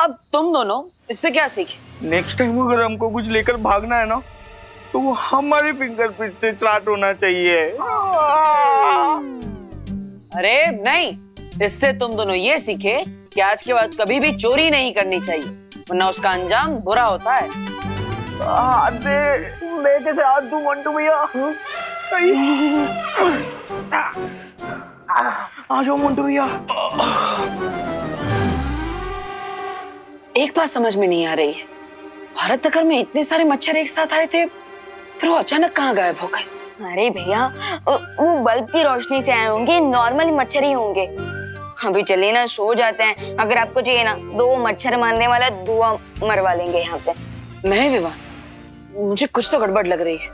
अब तुम दोनों इससे क्या सीखे? नेक्स्ट टाइम अगर हमको कुछ लेकर भागना है ना, तो वो हमारे फिंगरप्रिंट से स्टार्ट होना चाहिए। अरे नहीं, इससे तुम दोनों ये सीखे कि आज के बाद कभी भी चोरी नहीं करनी चाहिए, वरना उसका अंजाम बुरा होता है। हाथ दे, मैं कैसे हाथ दूं मोंटू भैया? आ जाओ मोंटू भैया। एक बात समझ में नहीं आ रही है, भारत नगर में इतने सारे मच्छर एक साथ आए थे, फिर वो अचानक कहाँ गायब हो गए? अरे भैया वो बल्ब की रोशनी से आए होंगे, नॉर्मली मच्छर ही होंगे। अभी चलिए ना, सो जाते हैं। अगर आपको चाहिए ना, 2 मच्छर मारने वाला धुआं मरवा लेंगे यहाँ पे। नहीं विवान, मुझे कुछ तो गड़बड़ लग रही है,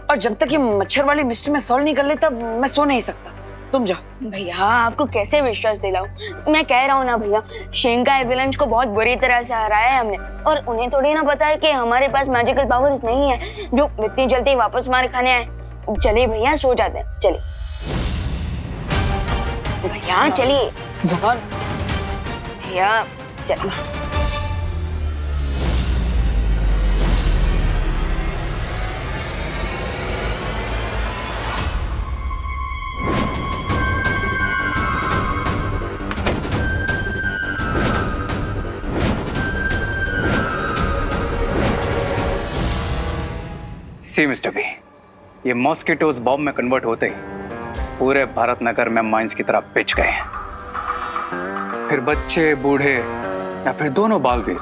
और जब तक ये मच्छर वाली मिस्ट्री में सॉल्व नहीं कर लेता मैं सो नहीं सकता। तुम जाओ। भैया आपको कैसे विश्वास दिलाऊं? मैं कह रहा हूँ ना भैया, शेंगाई विलन्स को बहुत बुरी तरह से हराया है हमने, और उन्हें थोड़ी ना पता है कि हमारे पास मैजिकल पावर्स नहीं है जो इतनी जल्दी वापस मार खाने आए। चलिए भैया, सो जाते हैं। चलिए भैया, चलिए भैया, चलिए। सी मिस्टर बी, ये मॉस्किटोज बॉम्ब में कन्वर्ट होते ही पूरे भारत नगर में माइंस की तरह पिच गए हैं। फिर बच्चे, बूढ़े या फिर दोनों बालवीर,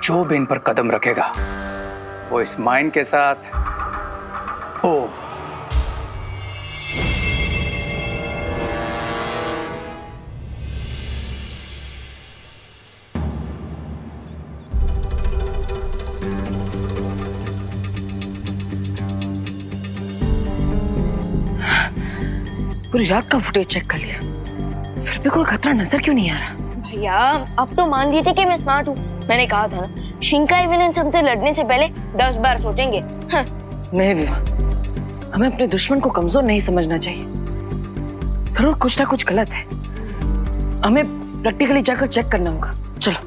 जो भी इन पर कदम रखेगा वो इस माइन के साथ ओ पूरी रात का फुटेज चेक कर लिया, फिर भी कोई खतरा नजर क्यों नहीं आ रहा? भैया अब तो मान लीजिए कि मैं स्मार्ट हूँ। मैंने कहा था ना, शिंकाई विलन्स हमसे लड़ने से पहले 10 बार सोचेंगे। हाँ। नहीं विवान, हमें अपने दुश्मन को कमजोर नहीं समझना चाहिए। जरूर कुछ ना कुछ गलत है, हमें प्रैक्टिकली जाकर चेक करना होगा। चलो।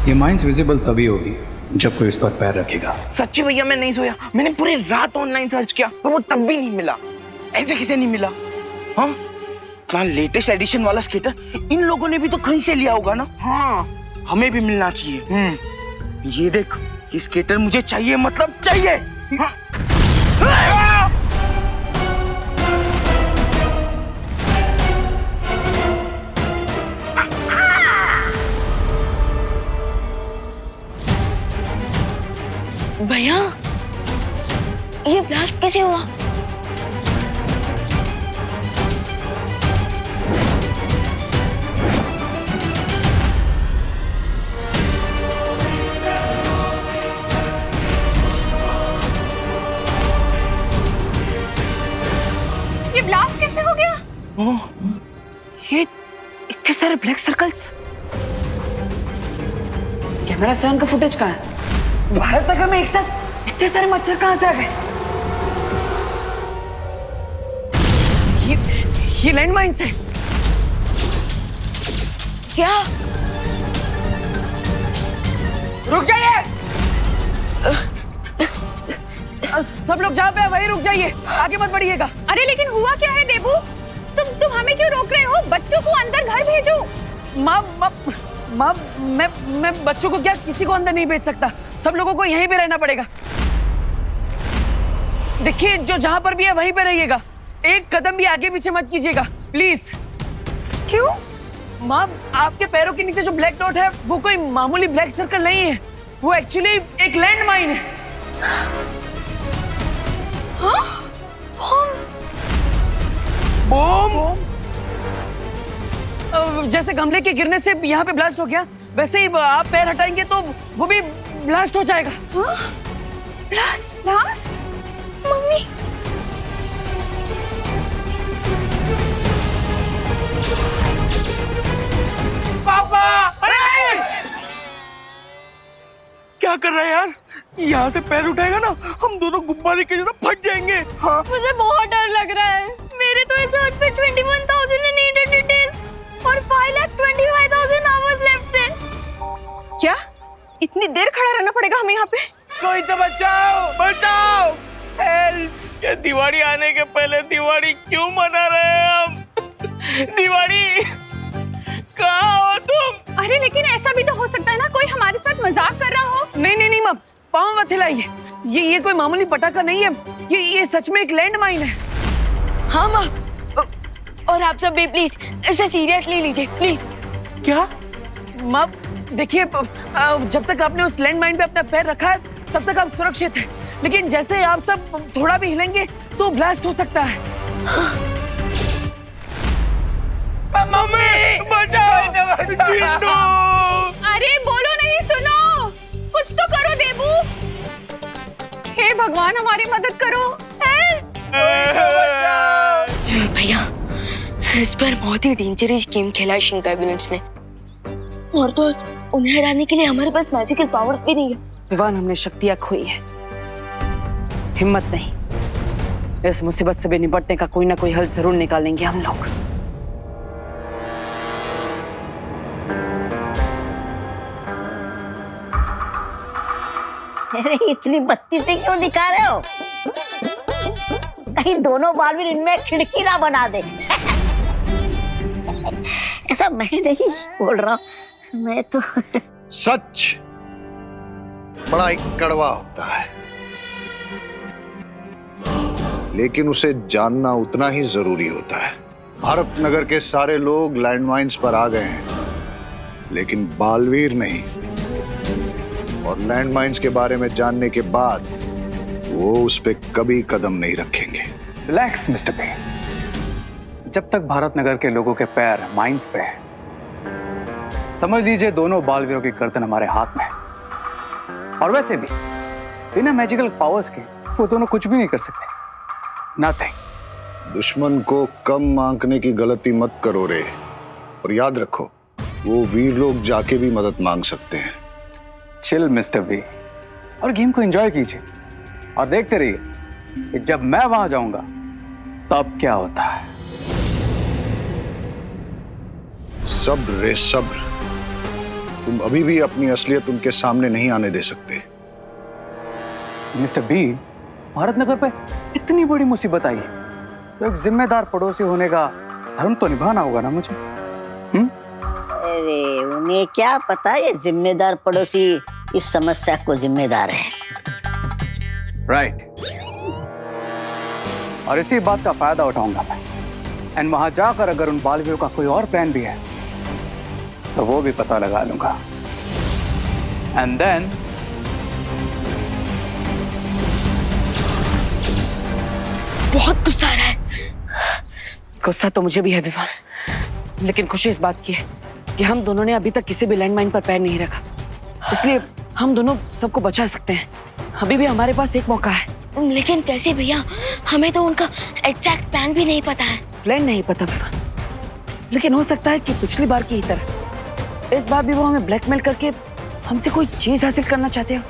ये माइंस विजिबल तभी होगी जब कोई उस पर पैर रखेगा। सच्ची भैया मैं नहीं सोया, मैंने पूरी रात ऑनलाइन सर्च किया पर वो तब भी नहीं मिला। ऐसे किसे नहीं मिला? हाँ, इतना लेटेस्ट एडिशन वाला स्केटर इन लोगों ने भी तो कहीं से लिया होगा ना। हाँ, हमें भी मिलना चाहिए। ये देख, ये स्केटर मुझे चाहिए, मतलब चाहिए। हाँ। भैया, ये ब्लास्ट कैसे हुआ? ये ब्लास्ट कैसे हो गया? ये इतने सारे ब्लैक सर्कल्स। कैमरा 7 का फुटेज कहाँ है? भारत नगर में एक साथ इतने सारे मच्छर कहाँ से आ गए? ये लैंडमाइंस है। क्या? रुक जाइए! सब लोग जहाँ पे हैं वहीं रुक जाइए, आगे मत बढ़िएगा। अरे लेकिन हुआ क्या है देबू? तुम हमें क्यों रोक रहे हो? बच्चों को अंदर घर भेजो। माँ, मैं बच्चों को क्या किसी को अंदर नहीं भेज सकता। सब लोगों को यहीं पे रहना पड़ेगा। देखिए, जो जहाँ पर भी है वहीं पे रहिएगा। एक कदम भी आगे पीछे मत कीजिएगा, प्लीज। क्यों? माँ, आपके पैरों के नीचे जो ब्लैक डॉट है वो कोई मामूली ब्लैक सर्कल नहीं है, वो एक्चुअली एक लैंड माइन है। बम! जैसे गमले के गिरने से यहाँ पे ब्लास्ट हो गया, वैसे ही आप पैर हटाएंगे तो वो भी ब्लास्ट हो जाएगा। ब्लास्ट? मम्मी, पापा! अरे! क्या कर रहा है यार? यहाँ से पैर उठाएगा ना, हम दोनों गुब्बारे के जैसा फट जाएंगे। हाँ। मुझे बहुत डर लग रहा है। मेरे तो इस हाथ पे 21,800 डेज और 5,25,000 आवर्स लेफ्ट थे। क्या इतनी देर खड़ा रहना पड़ेगा हमें यहाँ पे? कोई तो बचाओ! हेल्प! ये दिवाली आने के पहले दिवाली क्यों मना रहे हैं हम? दिवाली, कहाँ हो तुम? अरे लेकिन ऐसा भी तो हो सकता है ना, कोई हमारे साथ मजाक कर रहा हो। नहीं माँ, पाँव मत हिलाइए। ये कोई मामूली पटाखा नहीं है, ये सच में एक लैंड माइन है। हाँ माँ, और आप सब भी प्लीज इसे सीरियसली लीजिए, प्लीज। क्या? माँ देखिए, जब तक आपने उस लैंड माइन पे अपना पैर रखा है तब तक आप सुरक्षित हैं, लेकिन जैसे ही आप सब थोड़ा भी हिलेंगे तो ब्लास्ट हो सकता है। मम्मी, बचाओ! जिंदू! अरे बोलो नहीं, सुनो, कुछ तो करो देबू। हे भगवान, हमारी मदद करो। भैया, इस पर बहुत ही डेंजरस गेम खेला है शिंका विलेंस ने, और तो उन्हें हराने के लिए हमारे पास मैजिकल पावर भी नहीं है। विवान, हमने शक्तियां खोई है, हिम्मत नहीं। इस मुसीबत से भी निपटने का कोई ना कोई हल जरूर निकालेंगे हम लोग। अरे इतनी बत्ती क्यों दिखा रहे हो? कहीं दोनों बालवीर इनमें खिड़की ना बना दे। ऐसा मैं नहीं बोल रहा, मैं तो सच बड़ा ही कड़वा होता है, लेकिन उसे जानना उतना ही जरूरी होता है। भारत नगर के सारे लोग लैंडमाइंस पर आ गए हैं, लेकिन बालवीर नहीं। और लैंडमाइंस के बारे में जानने के बाद वो उस पे कभी कदम नहीं रखेंगे। रिलैक्स मिस्टर पे। जब तक भारत नगर के लोगों के पैर माइंस पे है, समझ लीजिए दोनों बालवीरों की गर्दन हमारे हाथ में है। और वैसे भी बिना मैजिकल पावर्स के वो दोनों कुछ भी नहीं कर सकते। नथिंग। दुश्मन को कम आंकने की गलती मत करो रे, और याद रखो वो वीर लोग जाके भी मदद मांग सकते हैं। चिल मिस्टर वी, और गेम को एंजॉय कीजिए और देखते रहिए कि जब मैं वहां जाऊंगा तब क्या होता है। सब्र रे सब्र, तुम अभी भी अपनी असलियत उनके सामने नहीं आने दे सकते। मिस्टर बी, भारत नगर पे इतनी बड़ी मुसीबत आई, तो एक जिम्मेदार पड़ोसी होने का धर्म तो निभाना होगा ना मुझे। अरे उन्हें क्या पता ये जिम्मेदार पड़ोसी इस समस्या को जिम्मेदार है। राइट। और इसी बात का फायदा उठाऊंगा मैं। एंड वहां जाकर अगर उन बालवीरों का कोई और प्लान भी है तो वो भी पता लगा लूंगा। एंड देन बहुत गुस्सा आ रहा है। गुस्सा तो मुझे भी है विवान, लेकिन खुशी इस बात की है कि हम दोनों ने अभी तक किसी भी लैंडमाइन पर पैर नहीं रखा, इसलिए हम दोनों सबको बचा सकते हैं। अभी भी हमारे पास एक मौका है। लेकिन कैसे भैया, हमें तो उनका एग्जैक्ट प्लान भी नहीं पता है। प्लान नहीं पता विवान, लेकिन हो सकता है कि पिछली बार की ही तरह इस बार भी वो हमें ब्लैकमेल करके हमसे कोई चीज हासिल करना चाहते हो।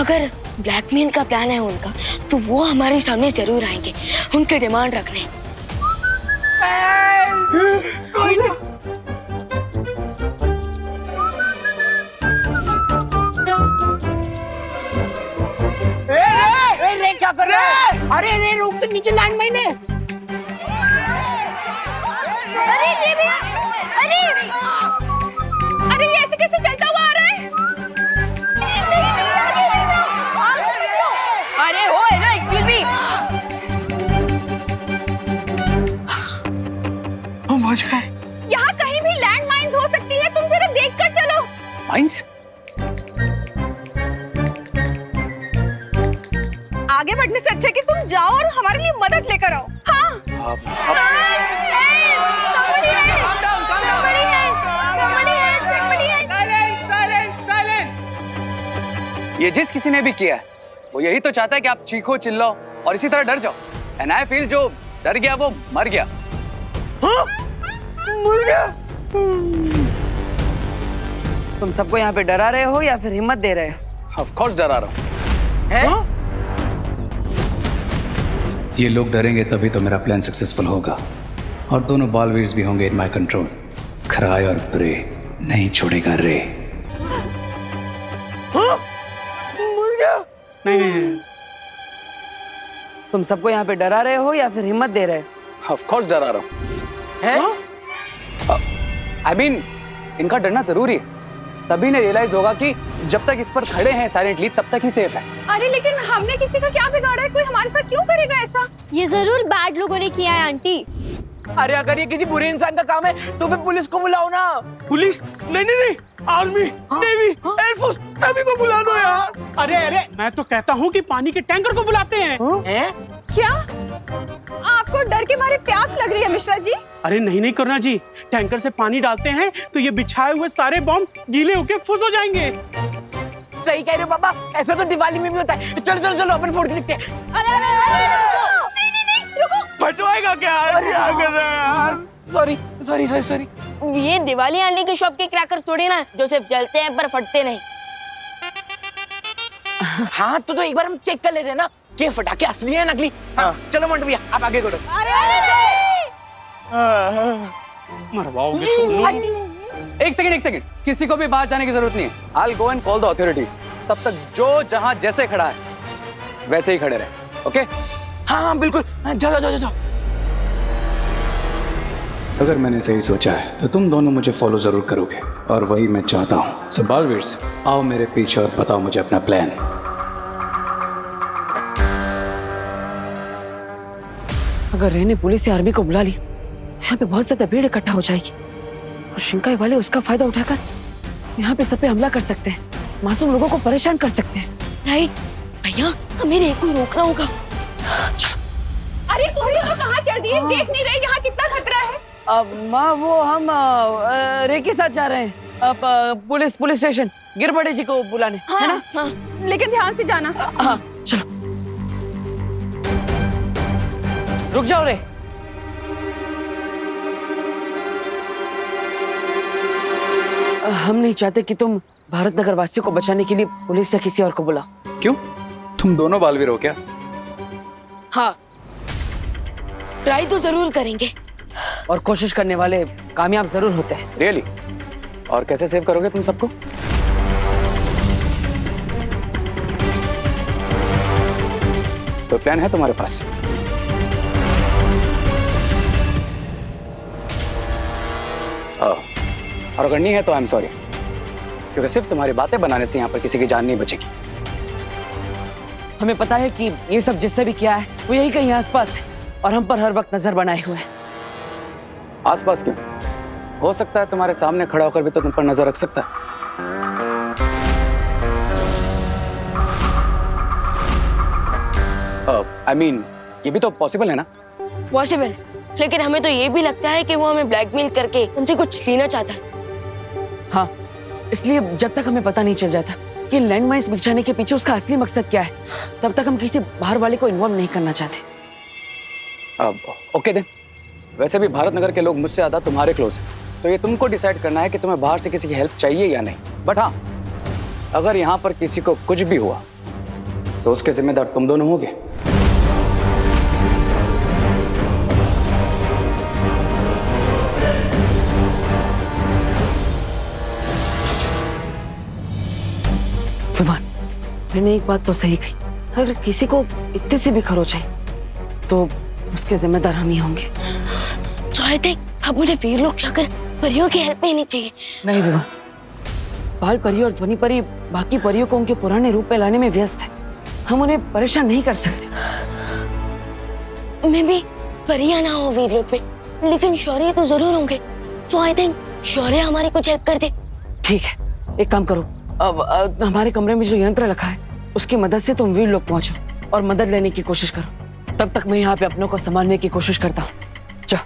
अगर ब्लैकमेल का प्लान है उनका, तो वो हमारे सामने जरूर आएंगे उनके डिमांड रखने। रे क्या कर रहा है? अरे रे रोक के नीचे लैंडमाइन है। अरे ये ऐसे कैसे चलता हुआ आ रहा है? अरे हो है ना, एक्सक्यूज मी। हम पहुंच गए। यहाँ कहीं भी लैंड माइन्स हो सकती है, तुम सिर्फ देख कर चलो। माइंस? आगे बढ़ने से अच्छा कि तुम जाओ और हमारे लिए मदद लेकर आओ। हाँ। ये जिस किसी ने भी किया है वो यही तो चाहता है कि आप चीखो चिल्लाओ और इसी तरह डर जाओ। एंड आई फील जो डर गया वो मर गया। हाँ? मर गया? तुम सबको यहाँ पे डरा रहे हो या फिर हिम्मत दे रहे हो? ऑफ कोर्स डरा रहा हूँ। है? ये लोग डरेंगे तभी तो मेरा प्लान सक्सेसफुल होगा और दोनों बालवीर्स भी होंगे इन माय कंट्रोल। क्राई और प्रे नहीं छोड़ेगा रे। हाँ? मर गया? नहीं। तुम सबको यहाँ पे डरा रहे हो या फिर हिम्मत दे रहे हो? ऑफ कोर्स डरा रहा हूँ। है? आई मीन इनका डरना जरूरी है, तभी ने रियलाइज होगा कि जब तक इस पर खड़े हैं साइलेंटली तब तक ही सेफ है। अरे लेकिन हमने किसी का क्या बिगाड़ा है? कोई हमारे साथ क्यों करेगा ऐसा? ये जरूर बैड लोगों ने किया है आंटी। अरे अगर ये किसी बुरे इंसान का काम है तो फिर पुलिस को बुलाओ ना। पुलिस? नहीं, आर्मी, नेवी, एयरफोर्स सभी को बुला दो यार। अरे मैं तो कहता हूँ कि पानी के टैंकर को बुलाते हैं। हैं? क्या आपको डर के मारे प्यास लग रही है मिश्रा जी? अरे नहीं करुणा जी, टैंकर से पानी डालते हैं तो ये बिछाए हुए सारे बॉम्ब गीले होके फुस हो जाएंगे। सही कह रहे हो पापा, ऐसा तो दिवाली में भी होता है। चलो अपन फोड़ के दिखते हैं। नहीं, रुको। फटवाएगा क्या? अरे यार सॉरी। ये दिवाली आंटी की शॉप के क्रैकर्स थोड़ी ना जो सिर्फ जलते हैं पर फटते नहीं। हाँ तो एक बार हम चेक कर लेते हैं ना कि फटाके असली है नकली। हाँ चलो मंटू भैया आप आगे करो। मरवाओगे तुम। एक सेकंड, किसी को भी बाहर जाने की जरूरत नहीं है। I'll go and call the authorities। तब तक जो जहां जैसे खड़ा है वैसे ही खड़े रहे। ओके? हाँ बिल्कुल, जाओ। अगर मैंने सही सोचा है तो तुम दोनों मुझे फॉलो जरूर करोगे और वही मैं चाहता हूँ। सो बालवीर्स आओ मेरे पीछे और बताओ मुझे अपना प्लान। अगर रेने पुलिस या आर्मी को बुला ली, यहाँ पे बहुत ज्यादा भीड़ इकट्ठा हो जाएगी और शिंकाई वाले उसका फायदा उठाकर यहाँ पे सब पे हमला कर सकते हैं, मासूम लोगों को परेशान कर सकते हैं। राइट भैया, हमें रे को रोकना होगा। अरे तुम दोनों कहाँ चल दिए? देख नहीं रहे यहाँ कितना खतरा है? माँ वो हम रे के साथ जा रहे हैं पुलिस स्टेशन गिरबड़े जी को बुलाने। है ना? हाँ। लेकिन ध्यान से जाना। हाँ चलो। रुक जाओ रे। हम नहीं चाहते कि तुम भारत नगर वासियों को बचाने के लिए पुलिस या किसी और को बुलाओ। क्यों? तुम दोनों बालवीर हो क्या? हाँ, ट्राई तो जरूर करेंगे। और कोशिश करने वाले कामयाब जरूर होते हैं। रियली? और कैसे सेव करोगे तुम सबको? तो प्लान है तुम्हारे पास? और अगर नहीं है तो आई एम सॉरी, क्योंकि सिर्फ तुम्हारी बातें बनाने से यहाँ पर किसी की जान नहीं बचेगी। हमें पता है कि ये सब जिससे भी किया है वो यही कहीं आसपास है और हम पर हर वक्त नजर बनाए हुए है। आसपास क्यों? हो सकता है तुम्हारे सामने खड़ा होकर भी तो तुम पर नजर रख सकता है। I mean, ये भी तो पॉसिबल है ना? पॉसिबल, लेकिन हमें तो ये भी लगता है कि वो हमें ब्लैकमेल करके उनसे कुछ लेना चाहता है। हाँ, इसलिए जब तक हमें पता नहीं चल जाता कि लैंडमाइंस बिछाने के पीछे उसका असली मकसद क्या है, तब तक हम किसी बाहर वाले को इन्वॉल्व नहीं करना चाहते। ओके देन, वैसे भी भारत नगर के लोग मुझसे ज्यादा तुम्हारे क्लोज हैं, तो ये तुमको डिसाइड करना है कि तुम्हें बाहर से किसी की हेल्प चाहिए या नहीं। बट हाँ, अगर यहाँ पर किसी को कुछ भी हुआ तो उसके जिम्मेदार तुम दोनों होगे। विमान, मैंने एक बात तो सही कही, अगर किसी को इतने से भी खरोच आई तो उसके जिम्मेदार हम ही होंगे। तो आई थिंक अब मुझे वीर लोग जाकर परियों की हेल्प लेनी चाहिए। नहीं विमान, बाल परी और ध्वनि परी बाकी परियों को उनके पुराने रूप में लाने में व्यस्त है, हम उन्हें परेशान नहीं कर सकते। मैं भी परियां ना हो वीर लोग में, लेकिन शौर्य तो जरूर होंगे। सो आई थिंक शौर्य हमारी कुछ हेल्प कर दे। ठीक है, एक काम करो, अब हमारे कमरे में जो यंत्र रखा है उसकी मदद से तुम वीर लोग पहुंचो और मदद लेने की कोशिश करो। तब तक मैं यहाँ पे अपनों को संभालने की कोशिश करता हूँ। जाओ।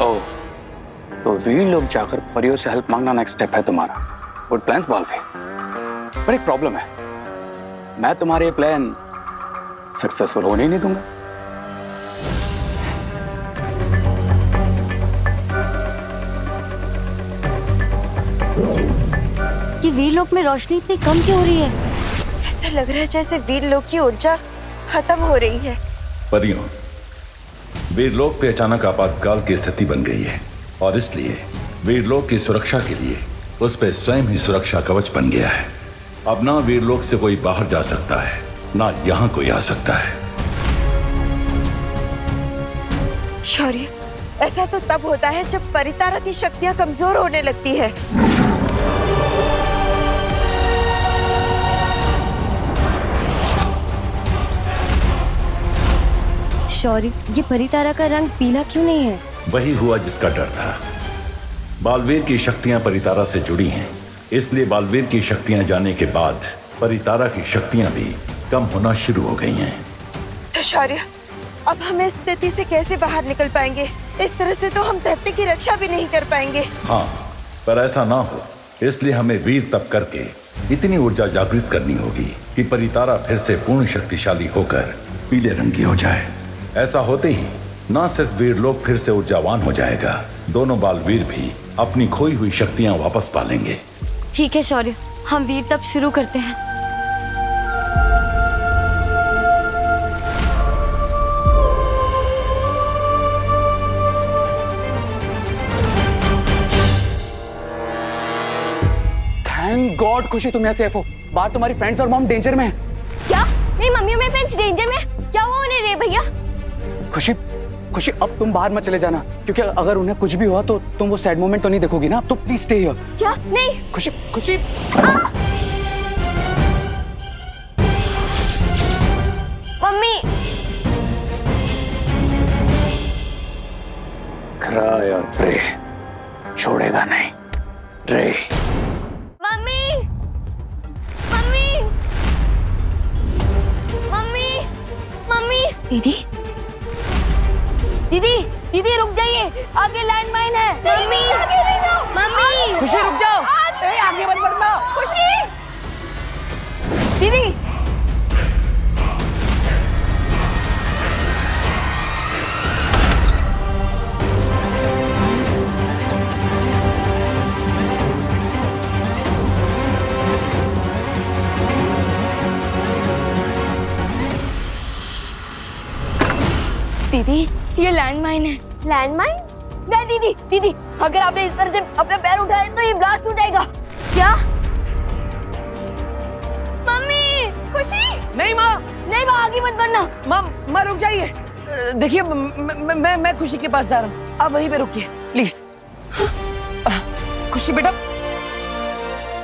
ओह, तो वीर लोग जाकर परियों से हेल्प मांगना नेक्स्ट स्टेप है तुम्हारा। गुड प्लान्स बालवे, पर एक प्रॉब्लम है, मैं तुम्हारे ये प्लान सक्सेसफुल होने ही नहीं दूंगा। कि वीरलोक में रोशनी इतनी कम क्यों हो रही है? ऐसा लग रहा है जैसे वीरलोक की ऊर्जा खत्म हो रही है। परियों, वीरलोक पे अचानक आपातकाल की स्थिति बन गई है और इसलिए वीरलोक की सुरक्षा के लिए उस पे स्वयं ही सुरक्षा कवच बन गया है। अब ना वीरलोक से कोई बाहर जा सकता है, ना यहाँ कोई आ सकता है। शौर्य, ऐसा तो तब होता है जब परितारा की शक्तियां कमजोर होने लगती है। शौर्य, ये परितारा का रंग पीला क्यों नहीं है? वही हुआ जिसका डर था। बालवीर की शक्तियां परितारा से जुड़ी हैं, इसलिए बालवीर की शक्तियां जाने के बाद परितारा की शक्तियां भी कम होना शुरू हो गई हैं। तो शौर्य, अब हम इस स्थिति से कैसे बाहर निकल पाएंगे? इस तरह से तो हम धरती की रक्षा भी नहीं कर पाएंगे। हाँ, पर ऐसा ना हो इसलिए हमें वीर तप करके इतनी ऊर्जा जागृत करनी होगी कि परितारा फिर से पूर्ण शक्तिशाली होकर पीले रंग की हो जाए। ऐसा होते ही न सिर्फ वीरलोक फिर से ऊर्जावान हो जाएगा, दोनों बालवीर भी अपनी खोई हुई शक्तियां वापस पा लेंगे। ठीक है शौर्य, हम वीर तप शुरू करते हैं। थैंक गॉड खुशी तुम यहाँ सेफ हो। बाहर तुम्हारी फ्रेंड्स और मॉम डेंजर में है। क्या मेरी मम्मी और मेरे फ्रेंड्स डेंजर में? क्या हुआ उन्हें रे भैया? खुशी, खुशी अब तुम बाहर मत चले जाना, क्योंकि अगर उन्हें कुछ भी हुआ तो तुम वो सैड मोमेंट तो नहीं देखोगी ना। तो प्लीज स्टे हियर। क्या? नहीं। खुशी, खुशी। मम्मी। क्राई और प्रे, छोड़ेगा नहीं रे। Mummy, mummy, mummy, mummy. दीदी, दीदी, दीदी रुक जाइए, आगे लैंडमाइन है। Mummy, mummy. खुशी रुक जाओ। आगे मत बढ़ना। खुशी, दीदी। दीदी, ये लैंडमाइन है। लैंडमाइन? नहीं दीदी, दीदी अगर आपने इस तरह से अपने पैर उठाए तो ये ब्लास्ट हो जाएगा। क्या? मम्मी, खुशी। नहीं माँ, नहीं माँ, आगे मत बढ़ना। माँ रुक जाइए। देखिए मैं खुशी के पास जा रहा हूँ, आप वहीं पे रुकिए प्लीज। खुशी बेटा,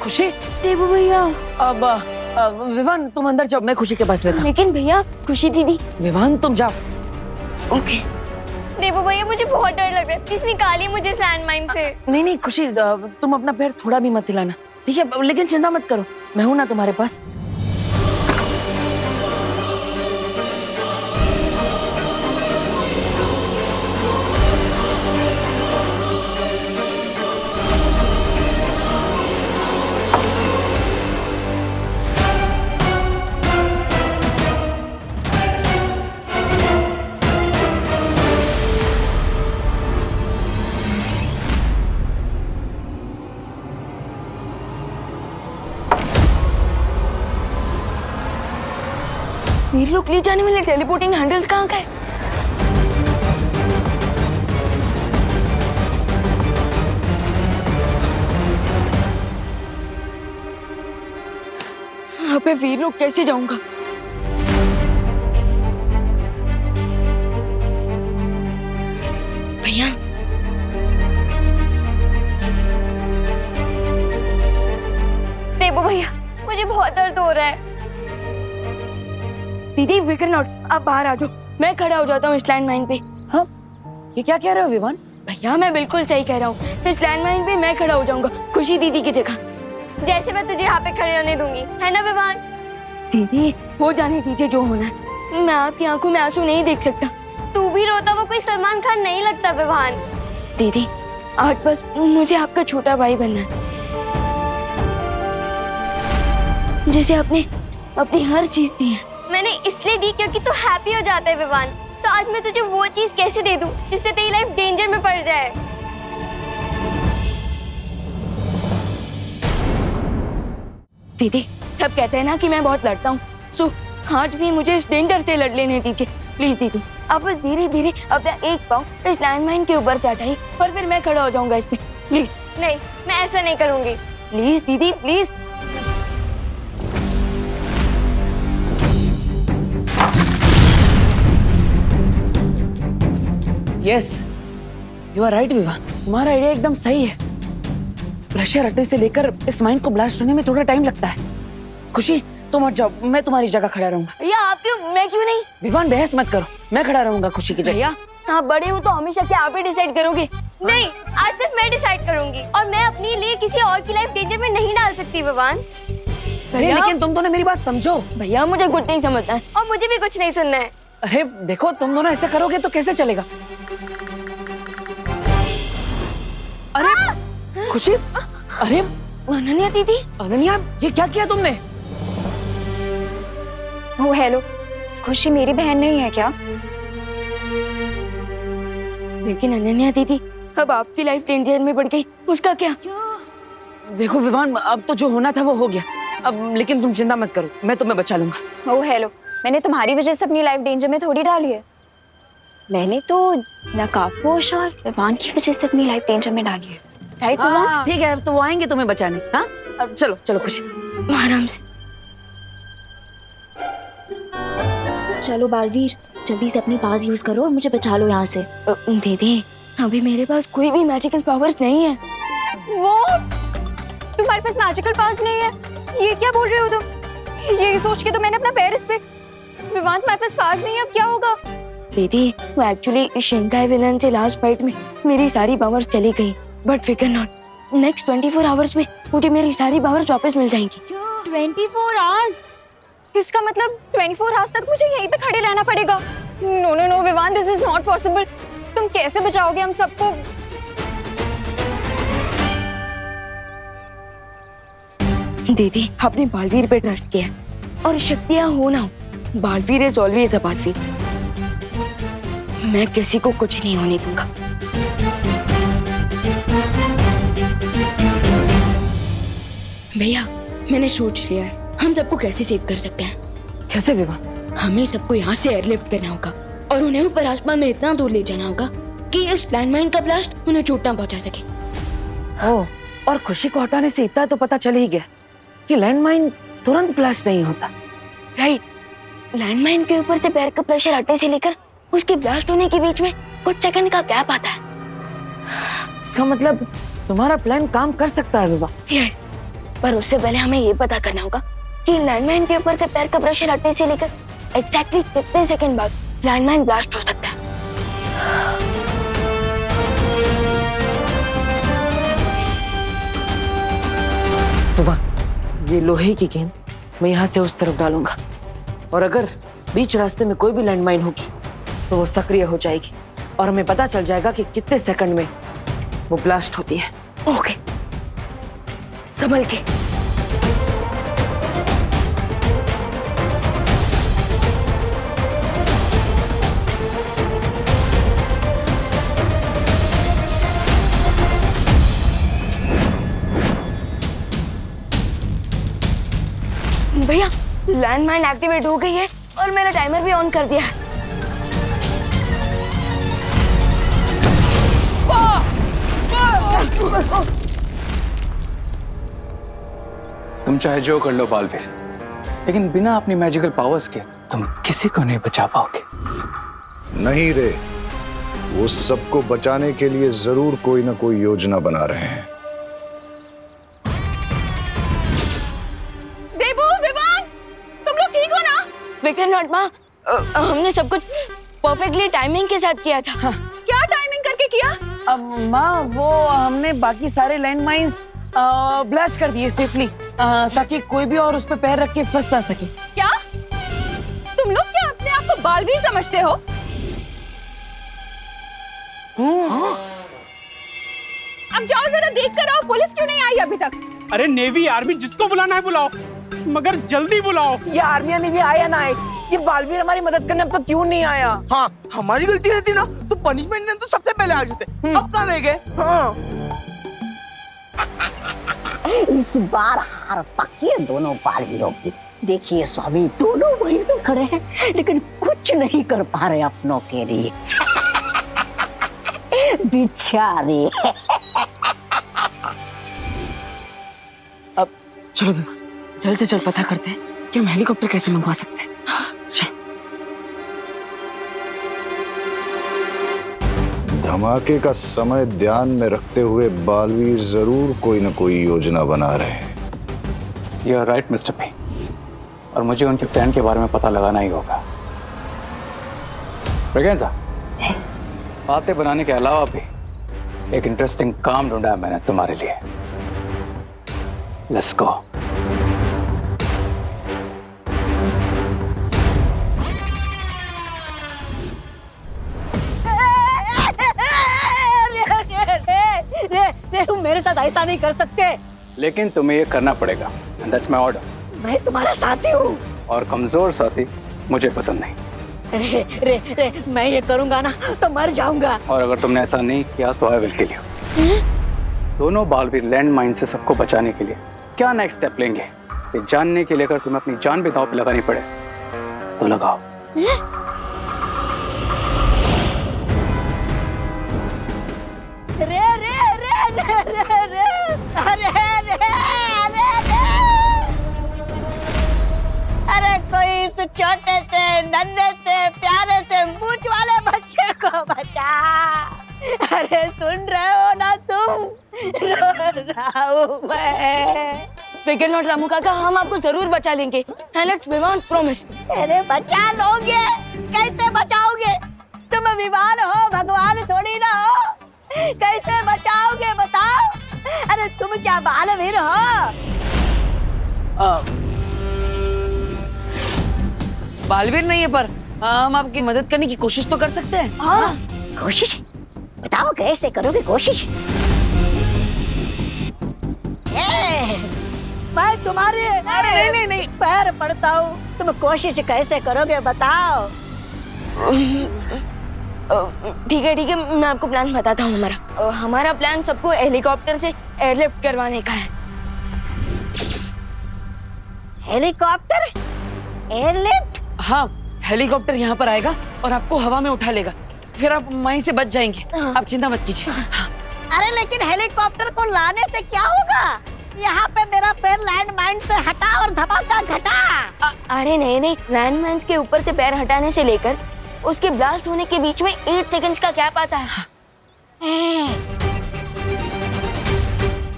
खुशी। देवू भैया। अब विवान तुम अंदर जाओ, मैं खुशी के पास रहता हूँ। लेकिन भैया, खुशी दीदी। विवान तुम जाओ। ओके। देवू भैया मुझे बहुत डर लग रहा है, प्लीज निकालिए मुझे लैंड माइन से। नहीं खुशी, तुम अपना पैर थोड़ा भी मत हिलाना, ठीक है? लेकिन चिंता मत करो, मैं हूं ना तुम्हारे पास। वीर लोग ले जाने वाले टेलीपोर्टिंग हैंडल्स कहाँ गए? यहाँ पे वीर लोग कैसे जाऊंगा? भैया, देवू भैया मुझे बहुत दर्द हो रहा है। दीदी फिकर नॉट, आप बाहर आ जाओ, मैं खड़ा हो जाता हूँ इस लैंड माइन पे। हाँ, ये क्या कह रहे हो विवान? भैया मैं बिल्कुल सही कह रहा हूँ, इस लैंड माइन पे मैं खड़ा हो जाऊंगा खुशी दीदी की जगह। जैसे मैं तुझे यहाँ पे खड़े होने दूंगी, है ना विवान? दीदी हो जाने दीजिए जो होना है, मैं आपकी आंखों में आंसू नहीं देख सकता। तू भी रोता हुआ कोई सलमान खान नहीं लगता विवान। दीदी आज बस मुझे आपका छोटा भाई बनना है, जैसे आपने अपनी हर चीज दी है। मैंने इसलिए दी क्योंकि तू हैप्पी हो जाता है विवान, तो आज मैं तुझे वो चीज कैसे दे दूं जिससे तेरी लाइफ डेंजर में पड़ जाए। दीदी सब कहते हैं ना कि मैं बहुत लड़ता हूँ, सो आज भी मुझे इस डेंजर से लड़ लेने दीजिए प्लीज। दीदी आप बस धीरे धीरे अपना एक पाँव इस लैंडमाइन के ऊपर से हटाइए और फिर मैं खड़ा हो जाऊंगा इस पे, प्लीज। नहीं, मैं ऐसा नहीं करूंगी। प्लीज दीदी please. Yes, you are right Vivaan, तुम्हारा आइडिया एकदम सही है। प्रेशर हटने से लेकर इस माइन को ब्लास्ट होने में थोड़ा टाइम लगता है। खुशी तुम हट जाओ, मैं तुम्हारी जगह खड़ा रहूंगा। भैया आप क्यों, मैं क्यों नहीं? विवान बहस मत करो, मैं खड़ा रहूंगा खुशी की जगह। भैया आप बड़े हो तो हमेशा क्या आप ही डिसाइड करोगे? नहीं, आज सिर्फ मैं डिसाइड करूंगी और मैं अपने लिए किसी और की लाइफ डेंजर में नहीं डाल सकती विवान। अरे लेकिन तुम दोनों मेरी बात समझो। भैया मुझे कुछ नहीं समझना है और मुझे भी कुछ नहीं सुनना है। अरे देखो, तुम दोनों ऐसे करोगे तो कैसे चलेगा? अरे खुशी, अरे अनन्या दीदी। अनन्या ये क्या किया तुमने? ओ हेलो, खुशी मेरी बहन नहीं है क्या? लेकिन अनन्या दीदी अब आपकी लाइफ डेंजर में पड़ गई, उसका क्या? देखो विवान, अब तो जो होना था वो हो गया, अब लेकिन तुम चिंता मत करो, मैं तुम्हें बचा लूंगा। ओ हेलो, मैंने तुम्हारी वजह से अपनी लाइफ डेंजर में थोड़ी डाली है। मैंने तो नकाबपोश और विवान की वजह से अपनी लाइफ डेंजर में डाली है, राइट विवान? ठीक है, अब तो वो आएंगे तुम्हें बचाने। हाँ अब चलो चलो खुशी, आराम से। चलो बालवीर, जल्दी से अपनी पास यूज करो और मुझे बचा लो यहाँ से। दीदी अभी मेरे पास कोई भी मैजिकल पावर्स नहीं है। वो तुम्हारे पास मैजिकल पावर्स नहीं है? ये क्या बोल रहे हो तुम? ये सोच के तो मैंने अपना पैर इस पे। विवान तुम्हारे पास पावर्स नहीं है, अब क्या होगा? दीदी वो एक्चुअली शिंकाई विलन से लास्ट फाइट में मेरी सारी पावर्स चली गई, बट फिकर नॉट, नेक्स्ट 24 आवर्स में मुझे मेरी सारी पावर्स वापस मिल जाएंगी। 24 आवर्स? इसका मतलब 24 आवर्स तक मुझे यहीं पे खड़े रहना पड़ेगा? No no no Vivaan, this is not possible. तुम कैसे बचाओगे हम सबको? दीदी आपने बालवीर पे ट्रस्ट किया और शक्तियां हो ना हो, Baalveer is always a Baalveer. मैं किसी को कुछ नहीं होने दूंगा। भैया मैंने सोच लिया है, हम सबको कैसे सेव कर सकते हैं। कैसे विवान? हमें सबको यहाँ से एयरलिफ्ट करना होगा और उन्हें ऊपर आसमान में इतना दूर ले जाना होगा कि इस लैंडमाइन का ब्लास्ट उन्हें चोट ना पहुंचा सके। ओह, और खुशी को हटाने से इतना तो पता चल ही गया कि लैंडमाइन तुरंत ब्लास्ट नहीं होता। राइट, लैंडमाइन के ऊपर से पैर का प्रेशर हटने से लेकर उसके ब्लास्ट होने के बीच में कुछ सेकंड का गैप आता है। इसका मतलब तुम्हारा प्लान काम कर सकता है विभा। यस, पर उससे पहले हमें ये पता करना होगा कि लैंडमाइन के ऊपर से पैर का प्रेशर हटने से लेकर एग्जैक्टली कितने सेकंड बाद लैंडमाइन ब्लास्ट हो सकता है। विभा, ये लोहे की गेंद मैं यहाँ से उस तरफ डालूंगा, और अगर बीच रास्ते में कोई भी लैंडमाइन होगी तो वो सक्रिय हो जाएगी और हमें पता चल जाएगा कि कितने सेकंड में वो ब्लास्ट होती है। ओके, संभल के। भैया, लैंडमाइन एक्टिवेट हो गई है और मैंने टाइमर भी ऑन कर दिया है। तुम चाहे जो कर लो बालवीर, लेकिन बिना अपनी मैजिकल पावर्स के तुम किसी को नहीं बचा पाओगे। नहीं रे, वो सबको बचाने के लिए जरूर कोई ना कोई योजना बना रहे हैं। देबू, विवान, तुम लोग ठीक हो ना? विकर नॉट माँ, हमने सब कुछ परफेक्टली टाइमिंग के साथ किया था। क्या टाइमिंग करके किया? अब माँ, वो हमने बाकी सारे लैंडमाइंस ब्लास्ट कर दिए सेफली, ताकि कोई भी और उस पर पैर रख के फंस ना सके। क्या तुम लोग क्या अपने आप को बालवीर समझते हो? अब जाओ जरा देख कर आओ, पुलिस क्यों नहीं आई अभी तक? अरे नेवी आर्मी जिसको बुलाना है बुलाओ, मगर जल्दी बुलाओ। ये आर्मी ने भी आया ना आए, ये बालवीर हमारी मदद करने अब तक क्यों नहीं आया? हाँ, हमारी गलती रहती ना तो पनिशमेंट ने तो सबसे पहले आ जाते। अब कहाँ रह गए? हाँ। इस बार हार पक्की है दोनों बालवीरों की। देखिए स्वामी, दोनों वहीं तो खड़े हैं लेकिन कुछ नहीं कर पा रहे अपनों के लिए। बेचारे। अब चलो विभा, जल्द से जल्द पता करते हैं कि हम हेलीकॉप्टर कैसे मंगवा सकते हैं। चल। धमाके का समय ध्यान में रखते हुए बालवीर जरूर कोई ना कोई योजना बना रहे हैं। You are right mister P, और मुझे उनके प्लान के बारे में पता लगाना ही होगा। ब्रिगेंजा, बातें बनाने के अलावा भी एक इंटरेस्टिंग काम ढूंढा है मैंने तुम्हारे लिए। Let's go. तुम मेरे साथ ऐसा नहीं कर सकते। लेकिन तुम्हें ये करना पड़ेगा, and that's my order। मैं तुम्हारा साथी हूँ। और कमजोर साथी मुझे पसंद नहीं। रे, रे, रे, मैं ये करूंगा ना तो मर जाऊंगा। और अगर तुमने ऐसा नहीं किया तो आई विल किल यू। दोनों बालवीर लैंड माइन से सबको बचाने के लिए क्या नेक्स्ट स्टेप लेंगे, ये जानने के लिए अगर तुम्हें अपनी जान भी दांव पे लगानी पड़े तो लगाओ। रे रे रे रे रे रे अरे रे अरे रे अरे कोई इस छोटे से नन्हे से प्यारे से मूंछ वाले बच्चे को बचा। अरे सुन रहे हो ना तुम, रो रहा हूँ मैं। विकर नॉट रामू काका, हम आपको जरूर बचा लेंगे। Let's Vivaan promise. अरे बचा लोगे? कैसे बचाओगे? तुम विमान हो, भगवान थोड़ी ना हो। कैसे बचाओगे बताओ? अरे तुम क्या बालवीर हो? बालवीर नहीं है, पर हम आपकी मदद करने की कोशिश तो कर सकते हैं। हाँ, कोशिश बताओ कैसे करोगे कोशिश? मैं तुम्हारे नहीं पैर पड़ता हूँ, तुम कोशिश कैसे करोगे बताओ? ठीक है, मैं आपको प्लान बताता हूँ हमारा। हमारा प्लान सबको हेलीकॉप्टर से एयरलिफ्ट करवाने का है। हेलीकॉप्टर? एयरलिफ्ट? हाँ, हेलीकॉप्टर यहाँ पर आएगा और आपको हवा में उठा लेगा। फिर आप वहीं से बच जाएंगे। आप चिंता मत कीजिए। अरे लेकिन हेलीकॉप्टर को लाने से क्या होगा? यहाँ पे मेरा पैर लैंडमाइन से हटा और धमाका घटा। अरे नहीं नहीं, लैंडमाइंस के ऊपर से पैर हटाने से लेकर उसके ब्लास्ट होने के बीच में 8 सेकंड्स का गैप आता है।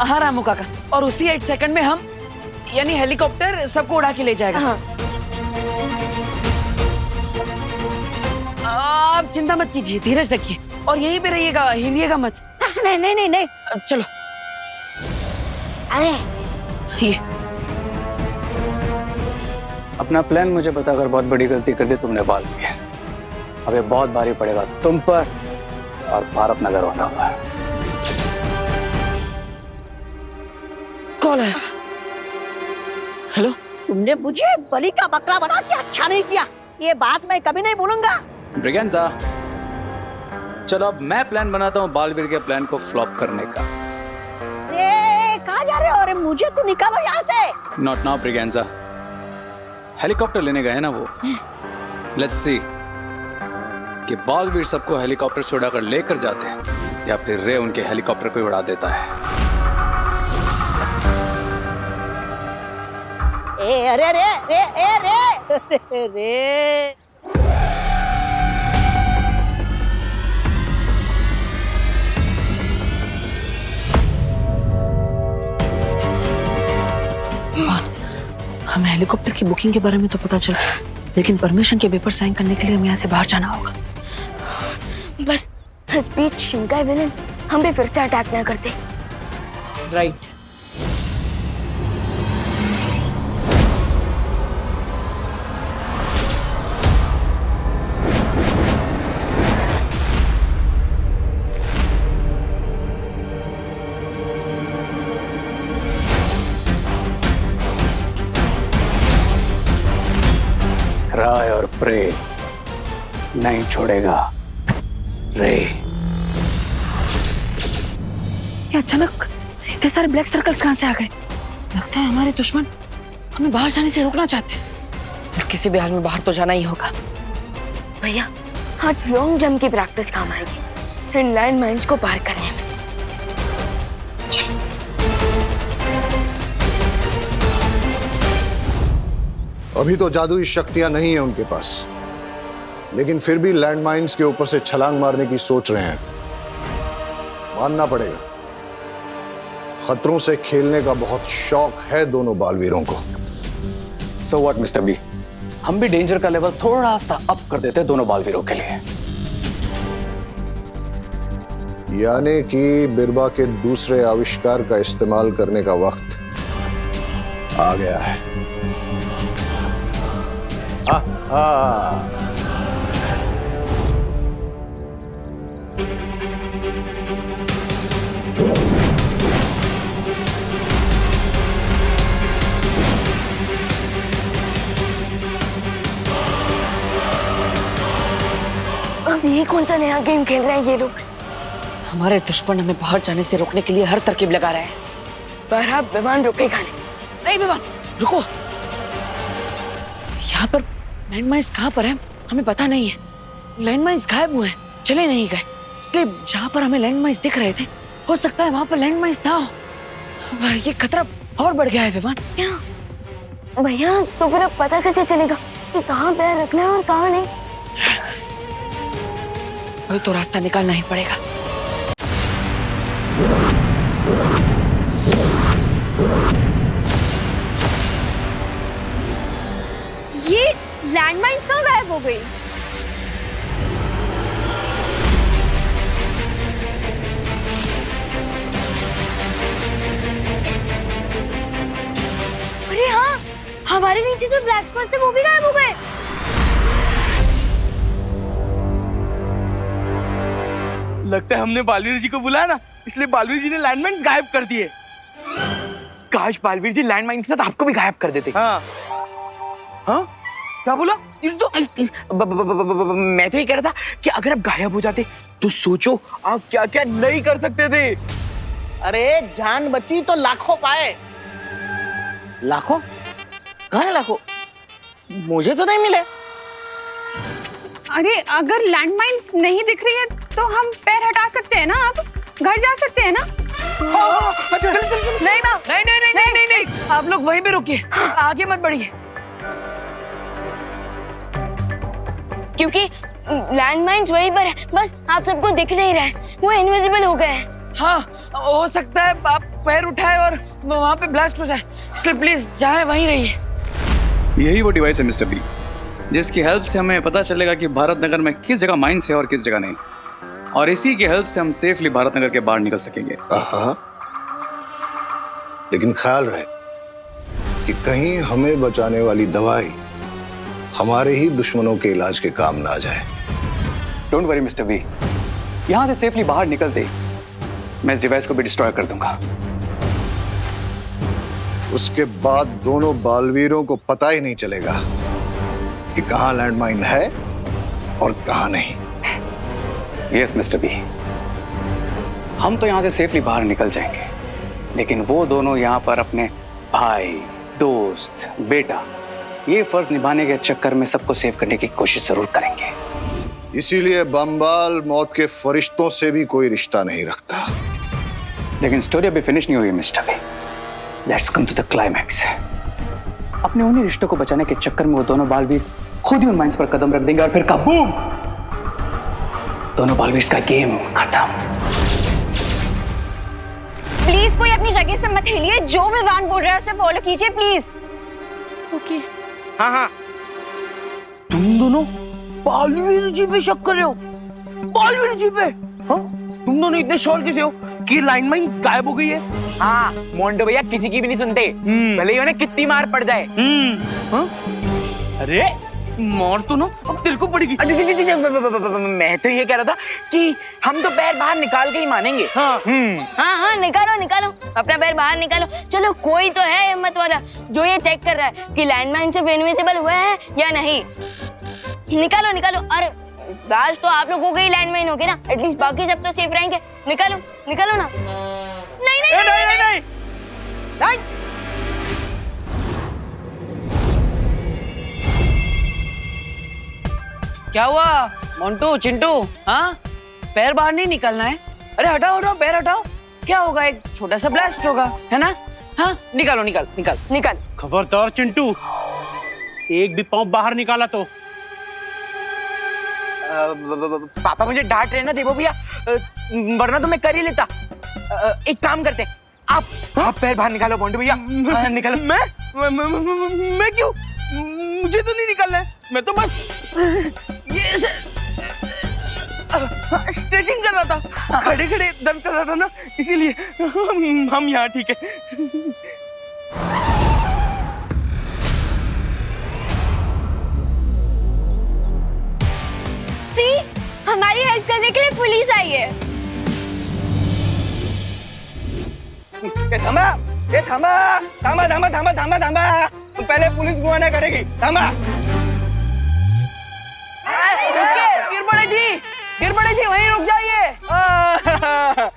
हाँ रामू काका, और उसी 8 सेकंड में हम यानी हेलीकॉप्टर सबको उड़ा के ले जाएगा। हाँ। आप चिंता मत कीजिए, धीरज रखिए और यहीं पे रहिएगा, हिलिएगा मत। नहीं नहीं नहीं नहीं। चलो। अरे ये अपना प्लान मुझे बताकर बहुत बड़ी गलती कर दी तुमने बाल में। अब ये बहुत भारी पड़ेगा तुम पर और भारत नगर वालों पर। कॉल है। हेलो। तुमने मुझे बलि का बकरा बना के अच्छा नहीं किया, ये बात मैं कभी नहीं भूलूंगा। ब्रिगेंजा, चलो अब मैं प्लान बनाता हूँ बालवीर के प्लान को फ्लॉप करने का। अरे कहाँ जा रहे हो? अरे मुझे तो निकालो यहाँ से। नॉट नाउ ब्रिगेंजा, हेलीकॉप्टर लेने गए हैं ना वो। लेट्स सी कि बालवीर सबको हेलीकॉप्टर से उड़ाकर लेकर जाते हैं या फिर रे उनके हेलीकॉप्टर को उड़ा देता है। अरे रे रे रे रे रे। हमें हेलीकॉप्टर की बुकिंग के बारे में तो पता चल गया, लेकिन परमिशन के पेपर साइन करने के लिए हमें यहाँ से बाहर जाना होगा। बस इस बीच शिंकाई विलेन हम भी फिर से अटैक ना करते। राइट। राय और प्रे नहीं छोड़ेगा रे। क्या अचानक इतने सारे ब्लैक सर्कल्स कहाँ से आ गए? लगता है हमारे दुश्मन हमें बाहर जाने से रोकना चाहते हैं। और किसी भी हाल में बाहर तो जाना ही होगा। भैया आज लॉन्ग जंप की प्रैक्टिस काम आएगी इन लैंड माइन्स को पार करने में। अभी तो जादुई शक्तियां नहीं है उनके पास, लेकिन फिर भी लैंडमाइंस के ऊपर से छलांग मारने की सोच रहे हैं। मानना पड़ेगा, खतरों से खेलने का बहुत शौक है दोनों बालवीरों को। सो व्हाट मिस्टर बी, हम भी डेंजर का लेवल थोड़ा सा अप कर देते दोनों बालवीरों के लिए। यानी कि बिरबा के दूसरे आविष्कार का इस्तेमाल करने का वक्त आ गया है। अब ये कौन सा नया गेम खेल रहे हैं ये लोग? हमारे दुश्मन हमें बाहर जाने से रोकने के लिए हर तरकीब लगा रहे हैं। पर अब विमान रुकेगा नहीं। नहीं विमान रुको, यहाँ पर लैंडमाइंस कहाँ पर है हमें पता नहीं है। लैंडमाइंस गायब हुए हैं, चले नहीं गए, इसलिए जहाँ पर हमें लैंडमाइंस दिख रहे थे हो सकता है वहाँ पर लैंडमाइंस ना हो। ये खतरा और बढ़ गया है विमान। क्या भैया, तो फिर अब पता कैसे चलेगा कि कहाँ पैर रखना है और कहाँ नहीं? कोई तो रास्ता निकालना ही पड़ेगा। ये लैंडमाइंस कहाँ गायब हो गई? अरे हाँ, हमारे नीचे जो ब्लैक स्पॉट्स थे वो भी गायब हो गए। लगता है हमने बालवीर जी को बुलाया ना, इसलिए बालवीर जी ने लैंडमाइन गायब कर दिए। काश बालवीर जी लैंडमाइन के साथ आपको भी गायब कर देते। हाँ हाँ, क्या बोला? मैं तो ये कह रहा था कि अगर आप गायब हो जाते तो सोचो आप क्या क्या नहीं कर सकते थे। अरे जान बची तो लाखों पाए। लाखों? कहाँ है लाखों? मुझे तो नहीं मिले। अरे अगर लैंडमाइंस नहीं दिख रही है तो हम पैर हटा सकते हैं ना, अब घर जा सकते हैं ना। नहीं ना, नहीं नहीं नहीं नहीं नहीं नहीं, आप लोग वहीं पे रुकिए, आगे मत बढ़िए। क्योंकि लैंडमाइंस वहीं पर है, बस आप सबको दिख नहीं रहा है, वो इनविजिबल हो गए हैं। हाँ, हो सकता है आप पैर उठाए और वहाँ पे ब्लास्ट हो जाए, इसलिए प्लीज जहाँ वहीं रहिए। यही वो डिवाइस है मिस्टर बी, जिसकी हेल्प से हमें पता चलेगा कि भारत नगर में किस जगह माइंस है और किस जगह नहीं, और इसी की हेल्प से हम सेफली भारत नगर के बाहर निकल सकेंगे। लेकिन ख्याल रहे कि कहीं हमें बचाने वाली दवाई हमारे ही दुश्मनों के इलाज के काम ना आ जाए। डोंट वरी मिस्टर बी, यहाँ से सेफली बाहर निकलते मैं इस डिवाइस को भी डिस्ट्रॉय कर दूंगा। उसके बाद दोनों बालवीरों को पता ही नहीं चलेगा कि कहाँ लैंडमाइन है और कहाँ नहीं। यस मिस्टर बी, हम तो यहाँ से सेफली बाहर निकल जाएंगे, लेकिन वो दोनों यहाँ पर अपने भाई, दोस्त, बेटा, ये फर्ज निभाने के चक्कर में सबको सेव करने की कोशिश जरूर करेंगे। इसीलिए बमबाल मौत के फरिश्तों से भी कोई रिश्ता नहीं रखता। लेकिन स्टोरी अभी फिनिश नहीं हुई mister B, let's come to the climax. अपने उन्हीं रिश्तों को बचाने के चक्कर में वो दोनों बालवीर खुद ही उन माइंस पर कदम रख देंगे और फिर काबूम, दोनों बालवीर का गेम खत्म। प्लीज कोई अपनी जगह से मत हिलिए, जो विवान बोल रहा है उसे फॉलो कीजिए प्लीज। ओके। हाँ हाँ, तुम दोनों बालवीर जी पे शक कर रहे हो? बालवीर जी पे? हाँ? तुम दोनों इतने श्योर कैसे हो कि लाइनमाइन गायब हो गई है? हाँ, मोंटो भैया किसी की भी नहीं सुनते, भले ही उन्हें कितनी मार पड़ जाए। हाँ? अरे मार तो ना अब तेरे को पड़ेगी। मैं तो ये कह रहा था कि हम तो पैर बाहर निकाल के ही मानेंगे। हाँ हाँ हाँ, निकालो निकालो, अपना पैर बाहर निकालो। चलो कोई तो है हिम्मत वाला जो ये चेक कर रहा है कि लैंडमाइन से इनविजिबल हुआ है या नहीं। निकालो निकालो। अरे राज तो आप लोगों के ही लैंडमाइन होगी ना, एटलीस्ट बाकी सब तो सेफ रहेंगे। निकालो निकालो ना। नहीं नहीं नहीं नहीं नहीं, नहीं। क्या हुआ मोंटू, चिंटू? हाँ, पैर बाहर नहीं निकलना है? अरे हटाओ हटाओ, पैर हटाओ, क्या होगा, एक छोटा सा ब्लास्ट होगा, है ना? हाँ, निकालो निकाल निकाल निकाल। खबरदार चिंटू, एक भी पाँव बाहर निकाला तो। पापा मुझे डांट रहे ना देवो भैया, वरना तो मैं कर ही लेता। एक काम करते, आप पैर बाहर निकालो मोंटो भैया। निकालो। मैं क्यों? मुझे तो नहीं निकालना है, मैं तो बस ये स्ट्रेचिंग कर रहा था, खड़े खड़े दर्द कर रहा था ना, इसीलिए हम यहाँ ठीक है। हमारी हेल्प करने के लिए पुलिस आई है। थामा, ये थामा, थामा थामा थामा थामा थामा, पहले पुलिस गुआना करेगी। थामा। गिर पड़े जी, वहीं रुक जाइए।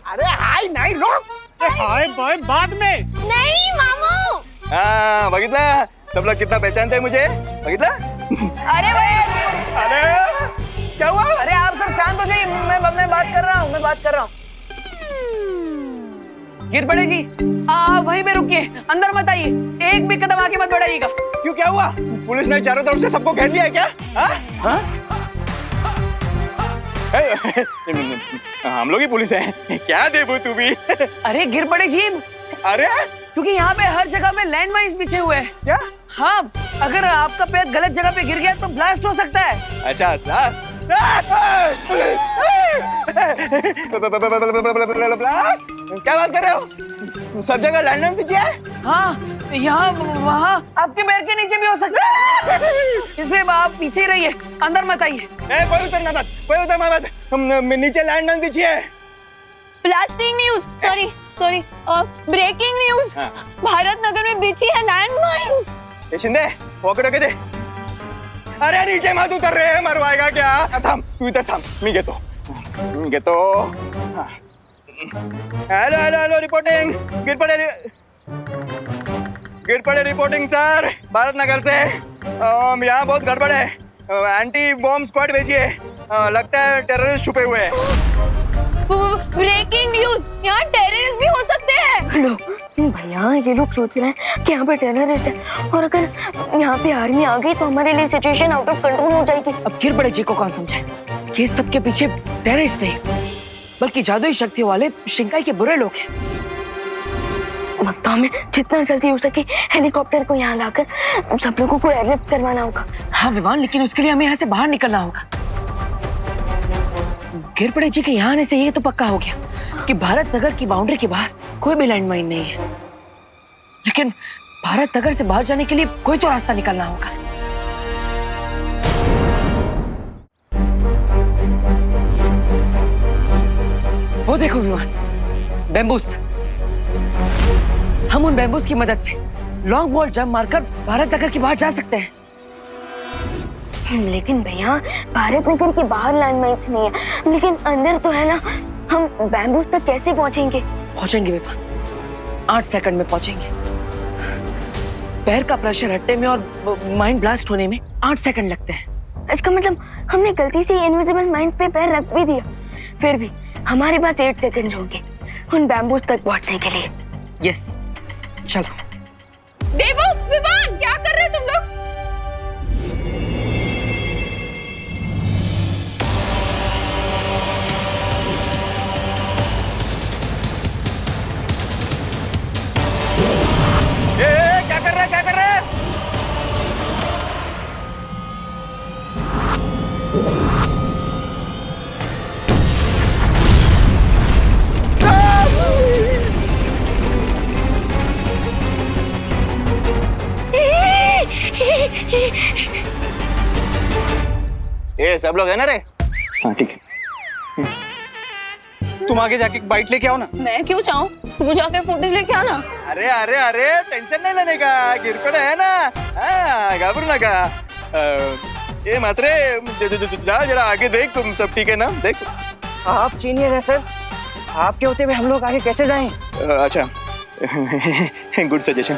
अरे हाय नहीं, रुक। हाय बाय बाद में। नहीं मामू। हाँ, बगितला सब लोग कितना पहचानते हैं मुझे, बगितला? अरे भाई, अरे क्या हुआ? अरे आप सब शांत हो जाइए, मैं बात कर रहा हूँ, मैं बात कर रहा हूँ। गिर पड़े जी, वहीं पे रुकिए, अंदर मत आइए, एक भी कदम आगे मत बढ़ाइएगा। क्यों, क्या हुआ? पुलिस ने चारों तरफ से सबको घेर लिया है क्या? हाँ? हम लोग ही पुलिस है क्या देबू तू भी? अरे गिर पड़े जी, अरे क्योंकि यहाँ पे हर जगह पे लैंडमाइंस बिछे हुए हैं। क्या? हाँ, अगर आपका पैर गलत जगह पे गिर गया तो ब्लास्ट हो सकता है। अच्छा, क्या बात कर रहे हो? सब जगह लैंडमाइन बिछे है? हाँ, यहाँ वहाँ आपके पैर के नीचे भी हो सकता है, इसलिए आप पीछे ही रहिए, अंदर मत आइए। कोई उतरना मत, कोई उतरना मत, नीचे लैंडमाइन बिछी है। Blasting news, sorry, breaking news, Bharat Nagar में बिछी है लैंडमाइंस। ये शिंदे, पॉकेट के दे। अरे नीचे मत उतर रहे, मरवाएगा क्या? थांब, तू इधर थांब, मी घेतो। हेलो रिपोर्टिंग, गिर पड़े रिपोर्टिंग सर, भारत नगर से। यहाँ बहुत गड़बड़ है, एंटी बॉम्ब स्क्वाड भेजी है। लगता है टेररिस्ट छुपे हुए हैं। ब्रेकिंग न्यूज, यहाँ टेररिस्ट भी हो सकते हैं। लो भैया, ये लोग सोच रहे हैं कि यहाँ पे टेररिस्ट है, और अगर यहाँ पे आर्मी आ गई तो हमारे लिए सिचुएशन आउट ऑफ कंट्रोल हो जाएगी। अब गिर पड़े जी को कौन समझाए? ये सबके पीछे टेररिस्ट नहीं, बल्कि जादुई शक्ति वाले शिंकाई के बुरे लोग हैं। लगता हमें जितना जल्दी हो सके हेलीकॉप्टर को यहाँ लाकर सब लोगों को एयरलिफ्ट करवाना होगा। हाँ विवान, लेकिन उसके लिए हमें यहाँ से बाहर निकलना होगा। गिर पड़े जी के यहाँ आने से ये तो पक्का हो गया कि भारत नगर की बाउंड्री के बाहर कोई भी लैंडमाइन नहीं है, लेकिन भारत नगर से बाहर जाने के लिए कोई तो रास्ता निकलना होगा। वो देखो विमान, बैम्बूस। हम उन बैम्बूस की मदद से लॉन्ग वॉल जंप मारकर भारत नगर के बाहर जा सकते हैं। लेकिन भैया, भारत नगर के बाहर लैंडमाइंस नहीं है, लेकिन अंदर तो है ना। हम बैम्बूस तक कैसे पहुंचेंगे? पहुंचेंगे विवान, 8 सेकंड में पहुंचेंगे। पैर का प्रेशर हटने में और माइंड ब्लास्ट होने में 8 सेकंड लगते हैं। इसका मतलब हमने गलती से इनविजिबल माइंड पे पैर रख भी दिया, फिर भी हमारे पास 8 सेकंड होंगे उन बैम्बूस तक पहुंचने के लिए। यस, चलो। देवो, विवान, क्या कर रहे तुम लोग? क्या कर रहा है, क्या कर रहा है? ये सब लोग है ना रे? हाँ ठीक है। तुम आगे जाके एक बाइट लेके आओ ना। मैं क्यों चाहूँ? तू जाके फुटेज लेके आना। अरे अरे अरे, टेंशन नहीं लेने का, गिर पड़े है ना। हाँ, घबरू ना का। ये मात्रे जा जरा आगे देख, तुम सब ठीक है ना? देख। आप सीनियर है सर, आपके होते हुए हम लोग आगे कैसे जाएं? अच्छा, गुड सजेशन।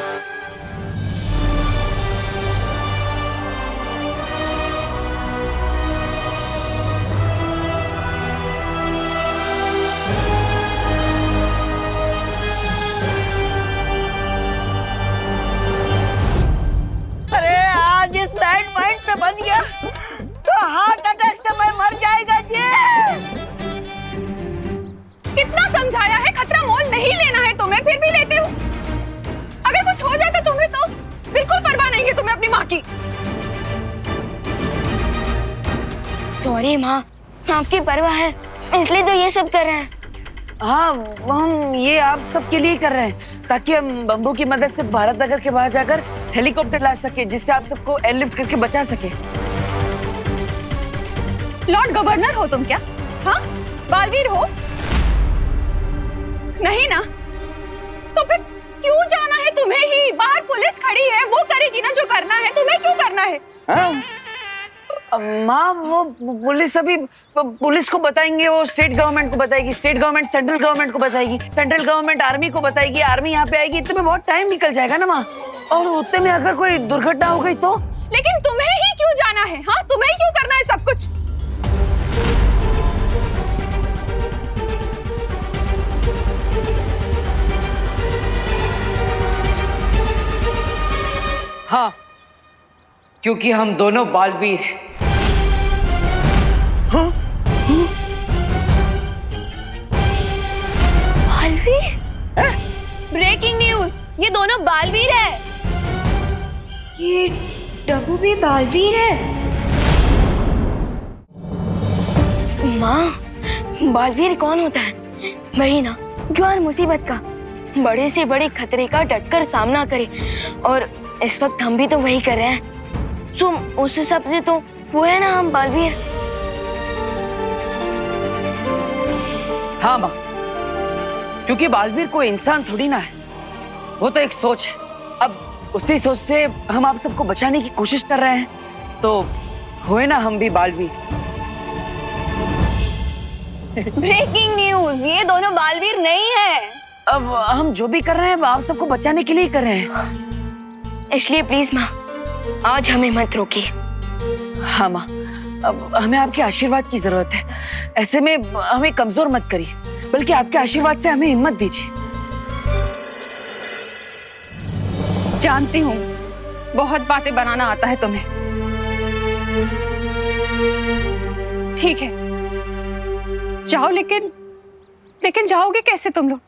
अरे आज इस लैंडमाइन से बन गया तो हार्ट अटैक से मैं मर जाएगा जी। कितना समझाया है, खतरा मोल नहीं लेना है तुम्हें, फिर भी लेते हो। अगर कुछ हो जाता तुम्हें तो बिल्कुल परवाह नहीं है तुम्हें अपनी माँ की। सॉरी माँ, आपकी परवाह है इसलिए तो ये सब कर रहे हैं। हाँ, हम ये आप सबके लिए कर रहे हैं ताकि हम बम्बू की मदद से भारत नगर के बाहर जाकर हेलीकॉप्टर ला सके, जिससे आप सबको एयरलिफ्ट करके बचा सके। लॉर्ड गवर्नर हो तुम क्या? हाँ, बालवीर हो? नहीं ना? तो फिर क्यों जाना है तुम्हें ही? बाहर पुलिस खड़ी है, वो करेगी ना जो करना है, तुम्हें क्यों करना है? हाँ? माँ, वो पुलिस अभी पुलिस को बताएंगे, वो स्टेट गवर्नमेंट को बताएगी, स्टेट गवर्नमेंट सेंट्रल गवर्नमेंट को बताएगी, सेंट्रल गवर्नमेंट आर्मी को बताएगी, आर्मी यहाँ पे आएगी। इतने में बहुत टाइम निकल जाएगा ना माँ, और उतने में अगर कोई दुर्घटना हो गई तो? लेकिन तुम्हें ही क्यों जाना है? हाँ, तुम्हें ही क्यों करना है सब कुछ? हाँ, क्योंकि हम दोनों बालवीर हैं। बालवीर? ब्रेकिंग न्यूज, ये दोनों बालवीर है। ये डब्बू भी बालवीर है। माँ, बालवीर कौन होता है? वही ना जो हर मुसीबत का, बड़े से बड़े खतरे का डटकर सामना करे, और इस वक्त हम भी तो वही कर रहे हैं। तो उस हिसाब से तो वो है ना हम बालवीर। हाँ माँ, क्योंकि बालवीर कोई इंसान थोड़ी ना है, वो तो एक सोच है। अब उसी सोच से हम आप सबको बचाने की कोशिश कर रहे हैं, तो हुए ना हम भी बालवीर। ब्रेकिंग न्यूज, ये दोनों बालवीर नहीं है। अब हम जो भी कर रहे हैं आप सबको बचाने के लिए कर रहे हैं। इसलिए प्लीज माँ, आज हमें मत रोकिए। हाँ माँ, अब हमें आपके आशीर्वाद की जरूरत है। ऐसे में हमें कमजोर मत करिए, बल्कि आपके आशीर्वाद से हमें हिम्मत दीजिए। जानती हूँ बहुत बातें बनाना आता है तुम्हें। ठीक है, जाओ, लेकिन जाओगे कैसे तुम लोग?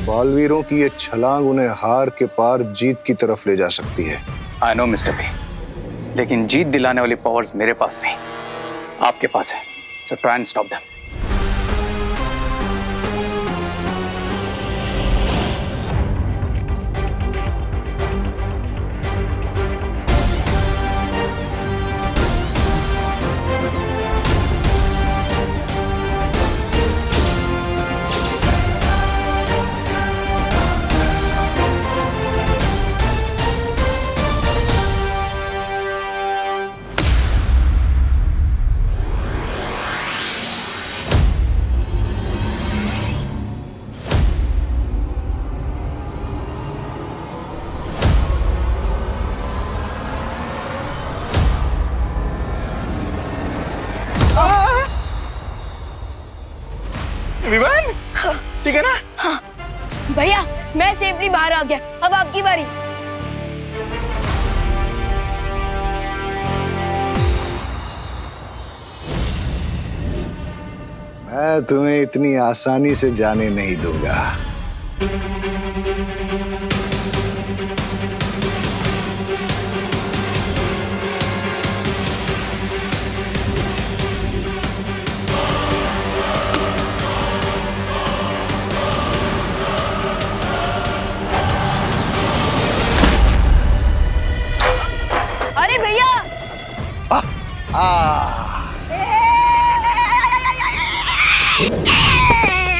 बालवीरों की ये छलांग उन्हें हार के पार जीत की तरफ ले जा सकती है। आई नो मिस्टर बी, लेकिन जीत दिलाने वाली पावर्स मेरे पास नहीं, आपके पास है। So try and stop them. Vivaan, ठीक है ना? हाँ भैया, मैं सेफली बाहर आ गया, अब आपकी बारी। मैं तुम्हें इतनी आसानी से जाने नहीं दूंगा। अरे भैया,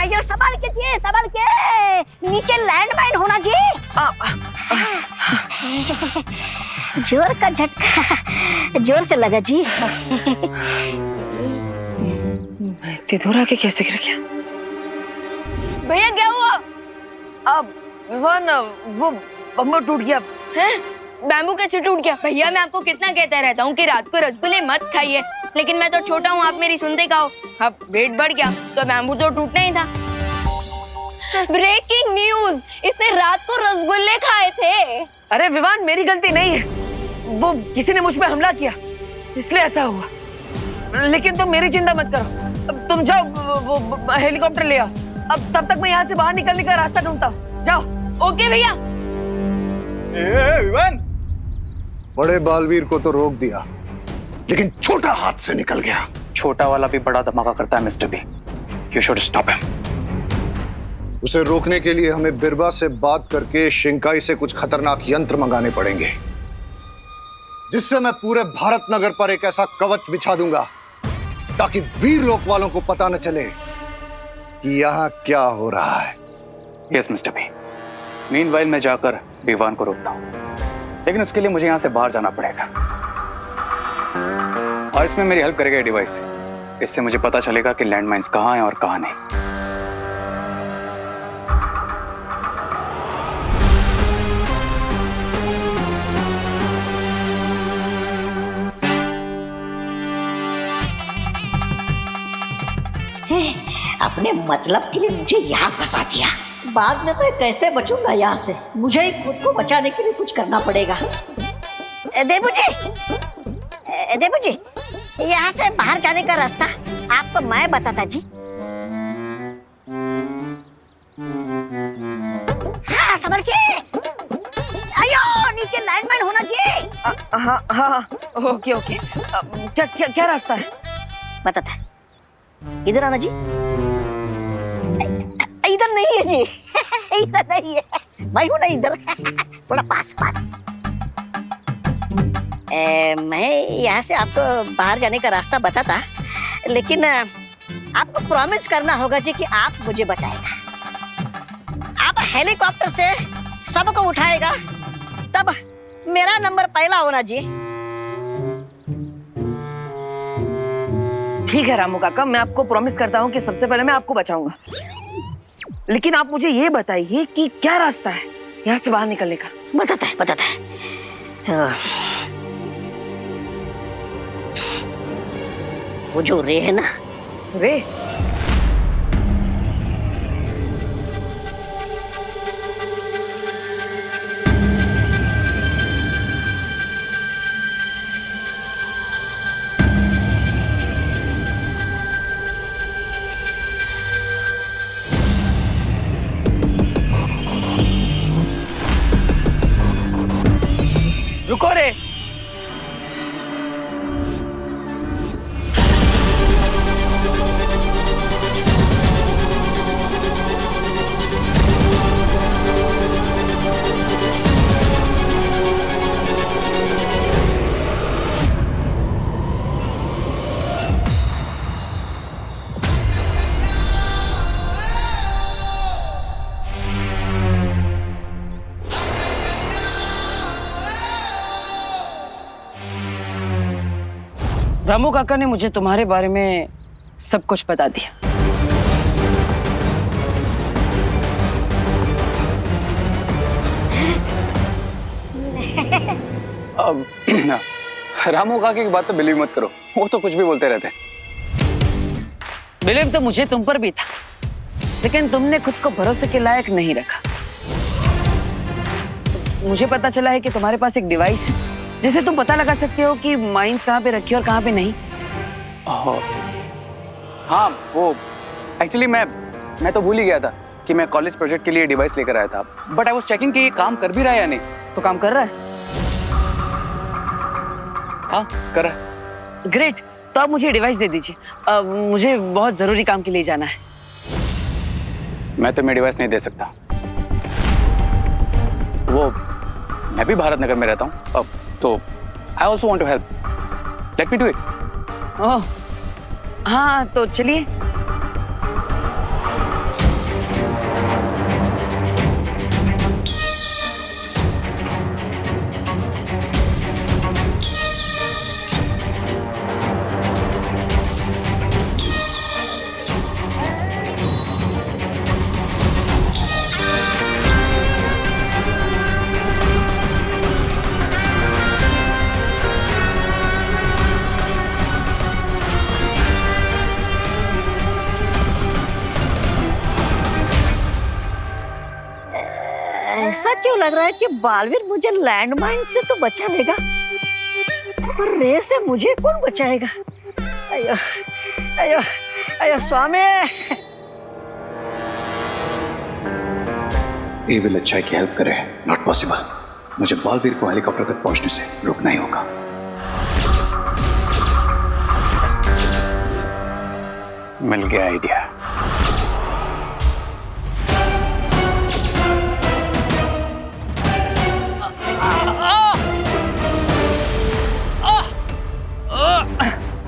ये संभाल के नीचे लैंडमाइन होना चाहिए। जोर का झटका जोर से लगा जी। इतनी दूर आके कैसे गिर गया? भैया क्या हुआ? अब विवान, वो बम्बू टूट गया। हैं? बैम्बू कैसे टूट गया? भैया मैं आपको कितना कहता रहता हूँ कि रात को रसगुल्ले मत खाइए, लेकिन मैं तो छोटा हूँ, आप मेरी सुनते का हो। अब वेट बढ़ गया तो बैम्बू तो टूटना ही था। ब्रेकिंग न्यूज, इसने रात को रसगुल्ले खाए थे। अरे विवान, मेरी गलती नहीं है, वो किसी ने मुझ पे हमला किया इसलिए ऐसा हुआ। लेकिन तुम मेरी चिंता मत करो, अब तुम जाओ, वो हेलीकॉप्टर ले आओ। अब तब तक मैं यहाँ से बाहर निकलने का रास्ता ढूंढता हूँ। जाओ। ओके भैया। विवान, बड़े बालवीर को तो रोक दिया, लेकिन छोटा हाथ से निकल गया। छोटा वाला भी बड़ा धमाका करता है mister B, you should stop him. उसे रोकने के लिए हमें बिरबा से बात करके शिंकाई से कुछ खतरनाक यंत्र मंगाने पड़ेंगे, जिससे मैं पूरे भारत नगर पर एक ऐसा कवच बिछा दूंगा ताकि वीर लोक वालों को पता न चले कि यहाँ क्या हो रहा है। Yes mister B. मीनवाइल मैं जाकर विवान को रोकता हूँ, लेकिन उसके लिए मुझे यहाँ से बाहर जाना पड़ेगा। और इसमें मेरी हेल्प करेगा ये डिवाइस। इससे मुझे पता चलेगा कि लैंडमाइंस कहाँ हैं और कहाँ नहीं। अपने मतलब के लिए मुझे यहाँ फंसा दिया। बाद में मैं कैसे बचूंगा यहाँ से? मुझे ही खुद को बचाने के लिए कुछ करना पड़ेगा। देबू जी, यहाँ से बाहर जाने का रास्ता आपको मैं बताता जी। हाँ, संभल के। आयो, नीचे लाइनमैन होना चाहिए। हाँ हाँ, ओके ओके। क्या क्या क्या रास्ता है? बताता। इधर आना जी। इधर नहीं है जी, इधर नहीं है, मैं हूं ना इधर, थोड़ा पास पास। मैं यहाँ से आपको बाहर जाने का रास्ता बताता, लेकिन आपको प्रॉमिस करना होगा जी कि आप मुझे बचाएगा। आप हेलीकॉप्टर से सबको उठाएगा, तब मेरा नंबर पहला होना जी। ठीक है रामू काका, मैं आपको प्रॉमिस करता हूँ कि सबसे पहले मैं आपको बचाऊंगा। लेकिन आप मुझे ये बताइए कि क्या रास्ता है यहाँ से बाहर निकलने का? बताता है वो जो रे है ना, रे? रुको रे। रामू काका ने मुझे तुम्हारे बारे में सब कुछ बता दिया। अब रामू काका की बात तो बिलीव मत करो, वो तो कुछ भी बोलते रहते। बिलीव तो मुझे तुम पर भी था, लेकिन तुमने खुद को भरोसे के लायक नहीं रखा। मुझे पता चला है कि तुम्हारे पास एक डिवाइस है जिसे तुम पता लगा सकते हो कि माइंस कहाँ पे रखी है और कहाँ पे नहीं। हाँ, वो एक्चुअली मैं तो भूल ही गया था कि मैं कॉलेज प्रोजेक्ट के लिए डिवाइस लेकर आया था, बट आई वाज चेकिंग कि ये काम कर भी रहा है या नहीं। तो काम कर रहा है? हाँ, कर रहा है। ग्रेट, तो आप मुझे डिवाइस दे दीजिए। मुझे बहुत जरूरी काम के लिए जाना है। मैं तुम्हें डिवाइस नहीं दे सकता। वो मैं भी भारत नगर में रहता हूँ अब, तो I also want to help. Let me do it. Oh हाँ, तो चलिए। ऐसा क्यों लग रहा है कि बालवीर मुझे लैंडमाइन से तो बचा लेगा, पर रे से मुझे कौन बचाएगा? अयो अयो अयो स्वामी। ये विल अच्छाई की हेल्प करे, नॉट पॉसिबल। मुझे बालवीर को हेलीकॉप्टर तक पहुंचने से रुकना ही होगा। मिल गया आइडिया।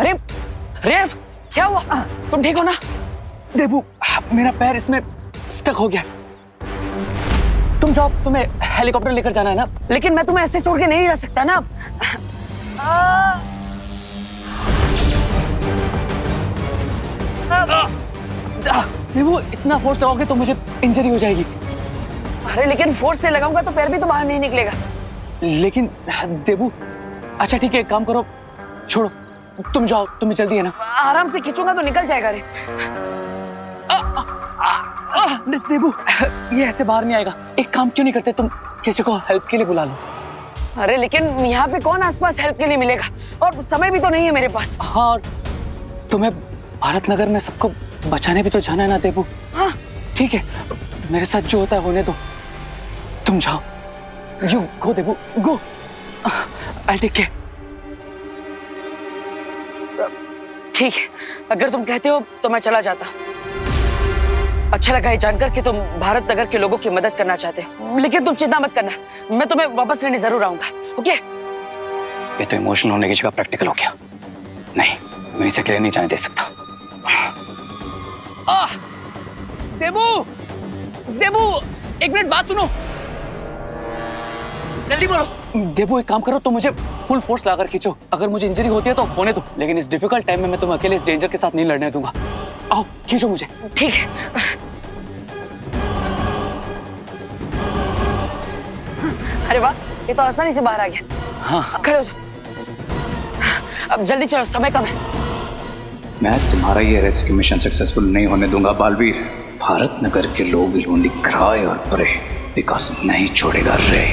अरे रे, क्या हुआ? तुम ठीक हो ना? देबू, मेरा पैर इसमें स्टक हो गया। तुम जाओ, तुम्हें हेलीकॉप्टर लेकर जाना है ना। लेकिन मैं तुम्हें ऐसे छोड़ के नहीं जा सकता ना। देबू, इतना फोर्स लगाओगे तो मुझे इंजरी हो जाएगी। अरे लेकिन फोर्स से लगाऊंगा तो पैर भी तो बाहर नहीं निकलेगा। लेकिन देबू, अच्छा ठीक है, एक काम करो, छोड़ो, तुम जाओ, तुम्हें जल्दी है ना। आराम से खींचूंगा तो निकल जाएगा रे। देबू, ये ऐसे बाहर नहीं आएगा। एक काम क्यों नहीं करते, तुम किसी को हेल्प के लिए बुला लो। अरे लेकिन यहाँ पे कौन आसपास हेल्प के लिए मिलेगा, और समय भी तो नहीं है मेरे पास। हाँ, तुम्हें भारत नगर में सबको बचाने भी तो जाना है ना देबू। हाँ ठीक है, मेरे साथ जो होता है होने दो, तुम जाओ। You go Debu, go. I take care. ठीक है, अगर तुम कहते हो तो मैं चला जाता। अच्छा लगा ये जानकर कि तुम भारत नगर के लोगों की मदद करना चाहते हो, लेकिन तुम चिंता मत करना, मैं तुम्हें वापस लेने जरूर आऊंगा। ओके? ये तो इमोशनल होने की जगह प्रैक्टिकल हो गया। नहीं, मैं इसे अकेले नहीं जाने दे सकता। देबू, देबू, एक मिनट बात सुनो, जल्दी बोलो। देबू, एक काम करो, तो मुझे फुल फोर्स लाकर खींचो। अगर मुझे इंजरी होती है तो होने दो, लेकिन इस डिफिकल्ट टाइम में मैं तुम्हें अकेले इस डेंजर के साथ नहीं लड़ने दूंगा। आओ, खींचो मुझे। ठीक है। अरे वाह, ये तो आसानी से बाहर आ गया। हाँ, खड़े हो जाओ, अब जल्दी चलो, समय कम है। मैं तुम्हारा ये रेस्क्यू मिशन सक्सेसफुल नहीं होने दूंगा बालवीर। भारत नगर के लोग विल ओनली क्राई और प्रे बिकॉज नहीं छोड़ेगा रे।